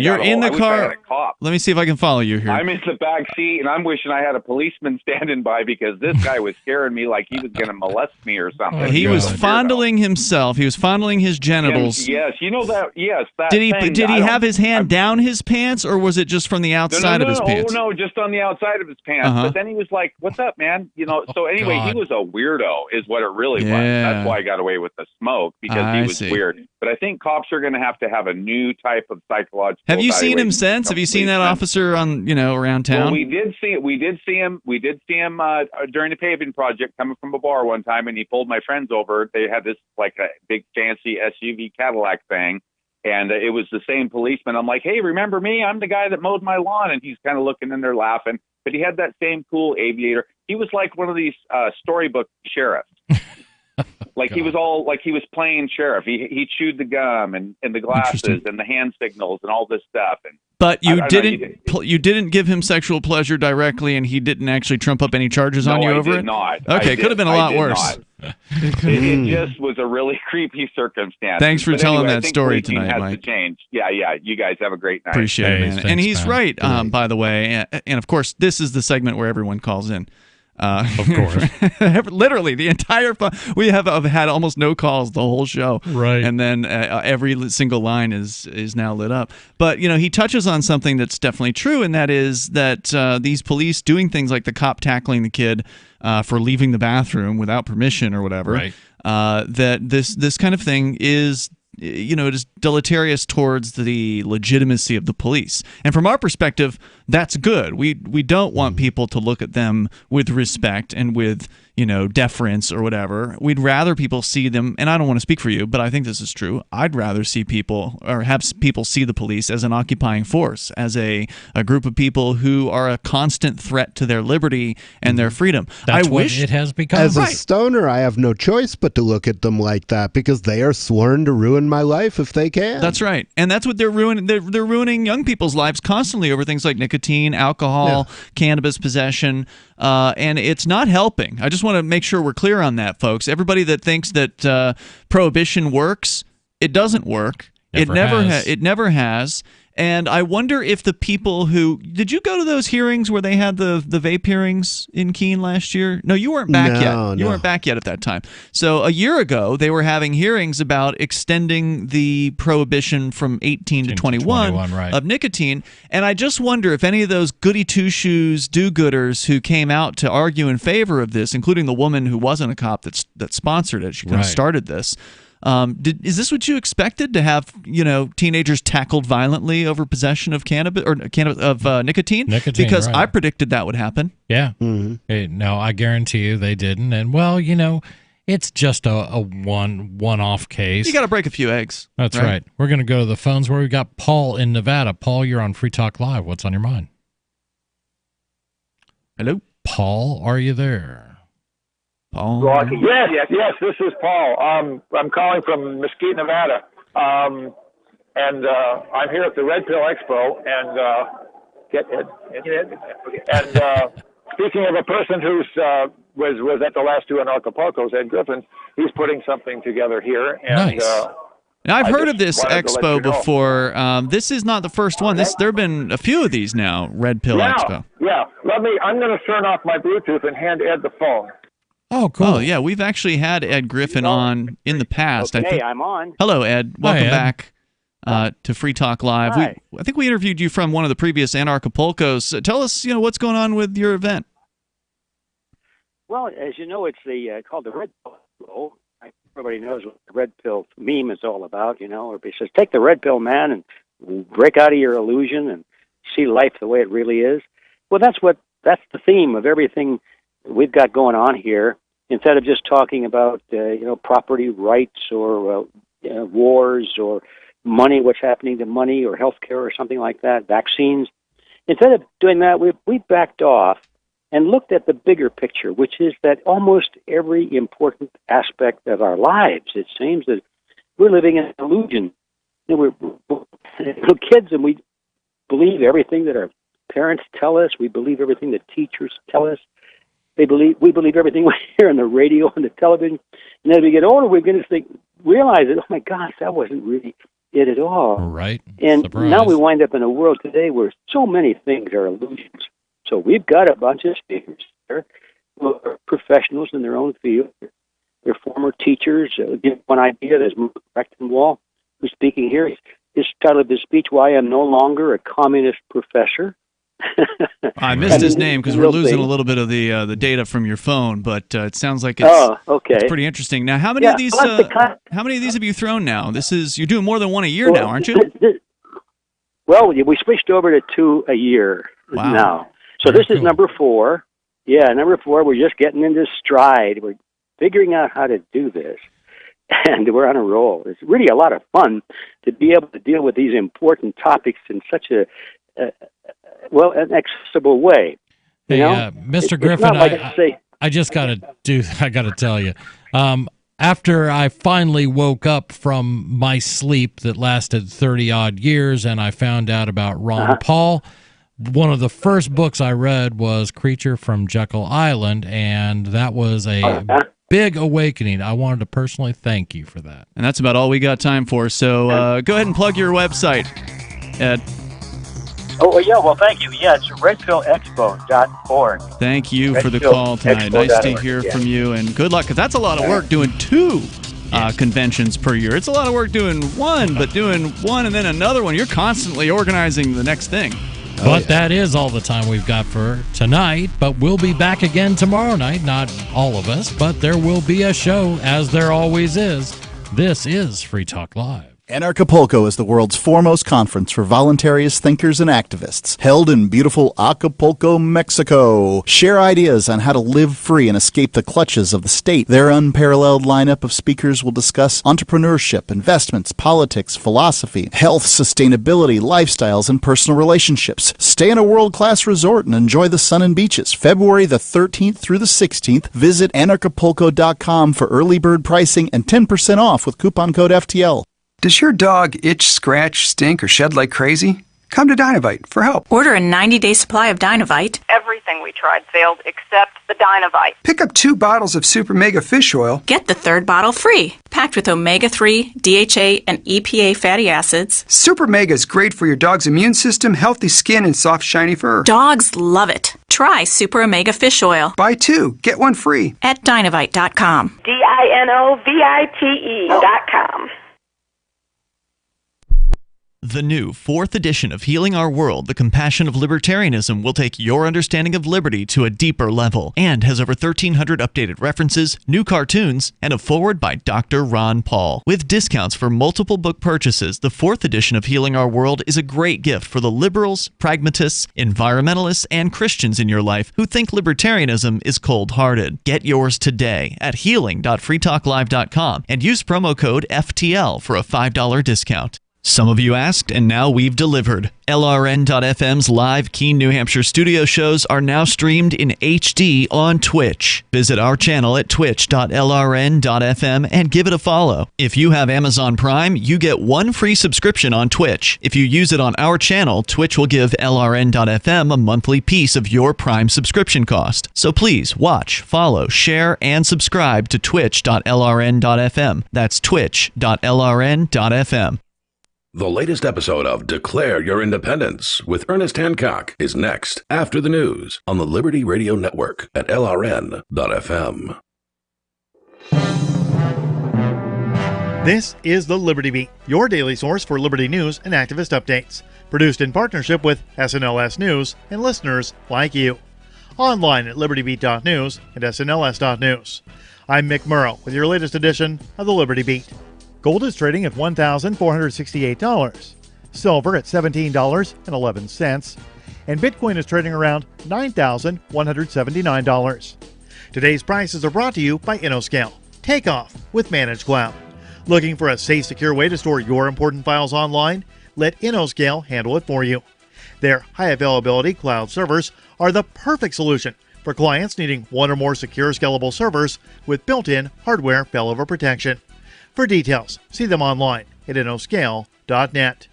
You're in the car. Let me see if I can follow you here. I'm in the back seat, and I'm wishing I had a policeman standing by, because this guy was scaring me like he was going to molest me or something. He was fondling himself. He was fondling his genitals. Yes, you know that. Yes, that. Did he have his hand down his pants, or was it just from the outside of his pants? Oh no, just on the outside of his pants. But then he was like, "What's up, man?" So anyway, he was a weirdo, is what it really was. That's why I got away with the smoke, because he was weird. But I think cops are going to have a new type of psychological. Have you seen him evaluation since? Have you seen that officer on around town? Well, we did see him during the paving project coming from a bar one time, and he pulled my friends over. They had this like a big fancy SUV Cadillac thing, and it was the same policeman. I'm like, hey, remember me? I'm the guy that mowed my lawn, and he's kind of looking in there laughing. But he had that same cool aviator. He was like one of these storybook sheriffs. Like he was playing sheriff. He chewed the gum and the glasses and the hand signals and all this stuff. And but you didn't give him sexual pleasure directly, and he didn't actually trump up any charges on you over it? I did not. Okay, could have been a lot worse. It just was a really creepy circumstance. Thanks for telling that story tonight, has Mike. To change. Yeah. You guys have a great night. Appreciate it, man. And he's right, by the way. And of course, this is the segment where everyone calls in. Of course. Literally, the entire we have had almost no calls the whole show. Right. And then every single line is now lit up. But, he touches on something that's definitely true, and that is that these police doing things like the cop tackling the kid for leaving the bathroom without permission or whatever, right. That this kind of thing is it is deleterious towards the legitimacy of the police. And from our perspective, that's good. We don't want people to look at them with respect and with, deference or whatever. We'd rather people see them, and I don't want to speak for you, but I think this is true. I'd rather see people, or have people see the police as an occupying force, as a group of people who are a constant threat to their liberty and their freedom. That's what it has become. As a stoner, I have no choice but to look at them like that, because they are sworn to ruin my life if they can. That's right. And that's what they're ruining. They're ruining young people's lives constantly over things like nicotine, alcohol, cannabis possession, and it's not helping. I just want to make sure we're clear on that, folks. Everybody that thinks that prohibition works, it doesn't work. It never has. And I wonder if the people who... Did you go to those hearings where they had the vape hearings in Keene last year? No, you weren't back yet. You weren't back yet at that time. So a year ago, they were having hearings about extending the prohibition from 18 to 21 right. of nicotine. And I just wonder if any of those goody two-shoes do-gooders who came out to argue in favor of this, including the woman who wasn't a cop that sponsored it, she kind of started this, is this what you expected, to have teenagers tackled violently over possession of nicotine? Nicotine, because right. I predicted that would happen. Yeah. Mm-hmm. No, I guarantee you they didn't. And it's just a one-off case. You got to break a few eggs. That's right. We're going to go to the phones where we got Paul in Nevada. Paul, you're on Free Talk Live. What's on your mind? Hello, Paul. Are you there? Paul? Yes, this is Paul. I'm calling from Mesquite, Nevada. And I'm here at the Red Pill Expo, and speaking of a person who's was at the last two in Acapulco's, Ed Griffin, he's putting something together here. And, nice. Now, I've heard of this expo before. This is not the first one. There have been a few of these now, Red Pill Expo. Yeah, I'm going to turn off my Bluetooth and hand Ed the phone. Oh, cool. Oh, yeah, we've actually had Ed Griffin on in the past. Okay, I'm on. Hello, Ed. Welcome back to Free Talk Live. Hi. I think we interviewed you from one of the previous Anarchapulcos. Tell us, what's going on with your event. Well, as you know, it's called the Red Pill. Everybody knows what the Red Pill meme is all about, or it says, take the Red Pill, man, and break out of your illusion and see life the way it really is. Well, that's the theme of everything we've got going on here. Instead of just talking about property rights or wars or money, what's happening to money or healthcare or something like that, vaccines. Instead of doing that, we backed off and looked at the bigger picture, which is that almost every important aspect of our lives, it seems that we're living in an illusion. We're kids, and we believe everything that our parents tell us. We believe everything that teachers tell us. We believe everything we hear on the radio and the television. And as we get older, we're going to realize that, oh my gosh, that wasn't really it at all. Right. And Surprise. now we wind up in a world today where so many things are illusions. So we've got a bunch of speakers there who are professionals in their own field. They're former teachers. Give one idea. There's Rectenwall, who's speaking here. His title of his speech, Why I'm No Longer a Communist Professor. I missed his name because we're losing a little bit of the data from your phone, but it sounds like it's pretty interesting. Now, how many of these have you thrown now? You're doing more than one a year now, aren't you? Well, we switched over to 2 a year now. So this is number 4. Yeah, number 4. We're just getting into stride. We're figuring out how to do this, and we're on a roll. It's really a lot of fun to be able to deal with these important topics in such an accessible way. Hey, Mr. Griffin, I just got to tell you, after I finally woke up from my sleep that lasted 30-odd years and I found out about Ron Paul, one of the first books I read was Creature from Jekyll Island, and that was a big awakening. I wanted to personally thank you for that. And that's about all we got time for, so go ahead and plug your website, Ed. Oh, yeah, well, thank you. Yeah, it's redpillexpo.org. Thank you for the call tonight. Nice to hear from you, and good luck, because that's a lot of work doing 2 conventions per year. It's a lot of work doing one, but doing one and then another one, you're constantly organizing the next thing. But that is all the time we've got for tonight, but we'll be back again tomorrow night. Not all of us, but there will be a show, as there always is. This is Free Talk Live. Anarchapulco is the world's foremost conference for voluntarists, thinkers, and activists, held in beautiful Acapulco, Mexico. Share ideas on how to live free and escape the clutches of the state. Their unparalleled lineup of speakers will discuss entrepreneurship, investments, politics, philosophy, health, sustainability, lifestyles, and personal relationships. Stay in a world-class resort and enjoy the sun and beaches. February the 13th through the 16th, visit anarchapulco.com for early bird pricing and 10% off with coupon code FTL. Does your dog itch, scratch, stink, or shed like crazy? Come to Dynovite for help. Order a 90-day supply of Dynovite. Everything we tried failed except the Dynovite. Pick up 2 bottles of Super Mega Fish Oil. Get the 3rd bottle free. Packed with omega-3, DHA, and EPA fatty acids. Super Mega is great for your dog's immune system, healthy skin, and soft, shiny fur. Dogs love it. Try Super Omega Fish Oil. Buy 2, get 1 free. At Dynovite.com. DINOVITE.com. The new 4th edition of Healing Our World, The Compassion of Libertarianism, will take your understanding of liberty to a deeper level and has over 1,300 updated references, new cartoons, and a foreword by Dr. Ron Paul. With discounts for multiple book purchases, the 4th edition of Healing Our World is a great gift for the liberals, pragmatists, environmentalists, and Christians in your life who think libertarianism is cold-hearted. Get yours today at healing.freetalklive.com and use promo code FTL for a $5 discount. Some of you asked, and now we've delivered. LRN.FM's live Keene, New Hampshire studio shows are now streamed in HD on Twitch. Visit our channel at twitch.lrn.fm and give it a follow. If you have Amazon Prime, you get 1 free subscription on Twitch. If you use it on our channel, Twitch will give LRN.FM a monthly piece of your Prime subscription cost. So please watch, follow, share, and subscribe to twitch.lrn.fm. That's twitch.lrn.fm. The latest episode of Declare Your Independence with Ernest Hancock is next after the news on the Liberty Radio Network at LRN.FM. This is the Liberty Beat, your daily source for liberty news and activist updates. Produced in partnership with SNLS News and listeners like you. Online at libertybeat.news and snls.news. I'm Mick Murrow with your latest edition of the Liberty Beat. Gold is trading at $1,468, silver at $17.11, and Bitcoin is trading around $9,179. Today's prices are brought to you by InnoScale. Take off with Managed Cloud. Looking for a safe, secure way to store your important files online? Let InnoScale handle it for you. Their high-availability cloud servers are the perfect solution for clients needing 1 or more secure, scalable servers with built-in hardware failover protection. For details, see them online at innoscale.net.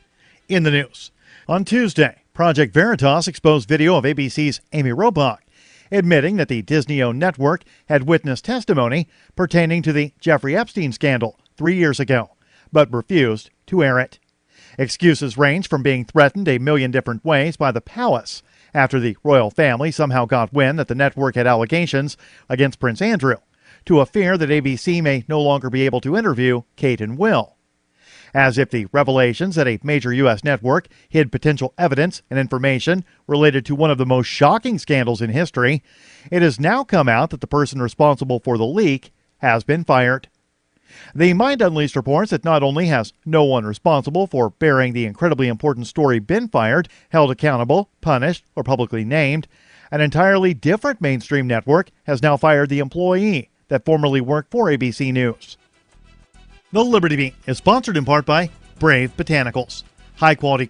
In the news, on Tuesday, Project Veritas exposed video of ABC's Amy Robach, admitting that the Disney-owned network had witnessed testimony pertaining to the Jeffrey Epstein scandal 3 years ago, but refused to air it. Excuses range from being threatened a million different ways by the palace after the royal family somehow got wind that the network had allegations against Prince Andrew, to a fear that ABC may no longer be able to interview Kate and Will. As if the revelations that a major U.S. network hid potential evidence and information related to one of the most shocking scandals in history, it has now come out that the person responsible for the leak has been fired. The Mind Unleashed reports that not only has no one responsible for bearing the incredibly important story been fired, held accountable, punished, or publicly named, an entirely different mainstream network has now fired the employee that formerly worked for ABC News. The Liberty Beat is sponsored in part by Brave Botanicals, high-quality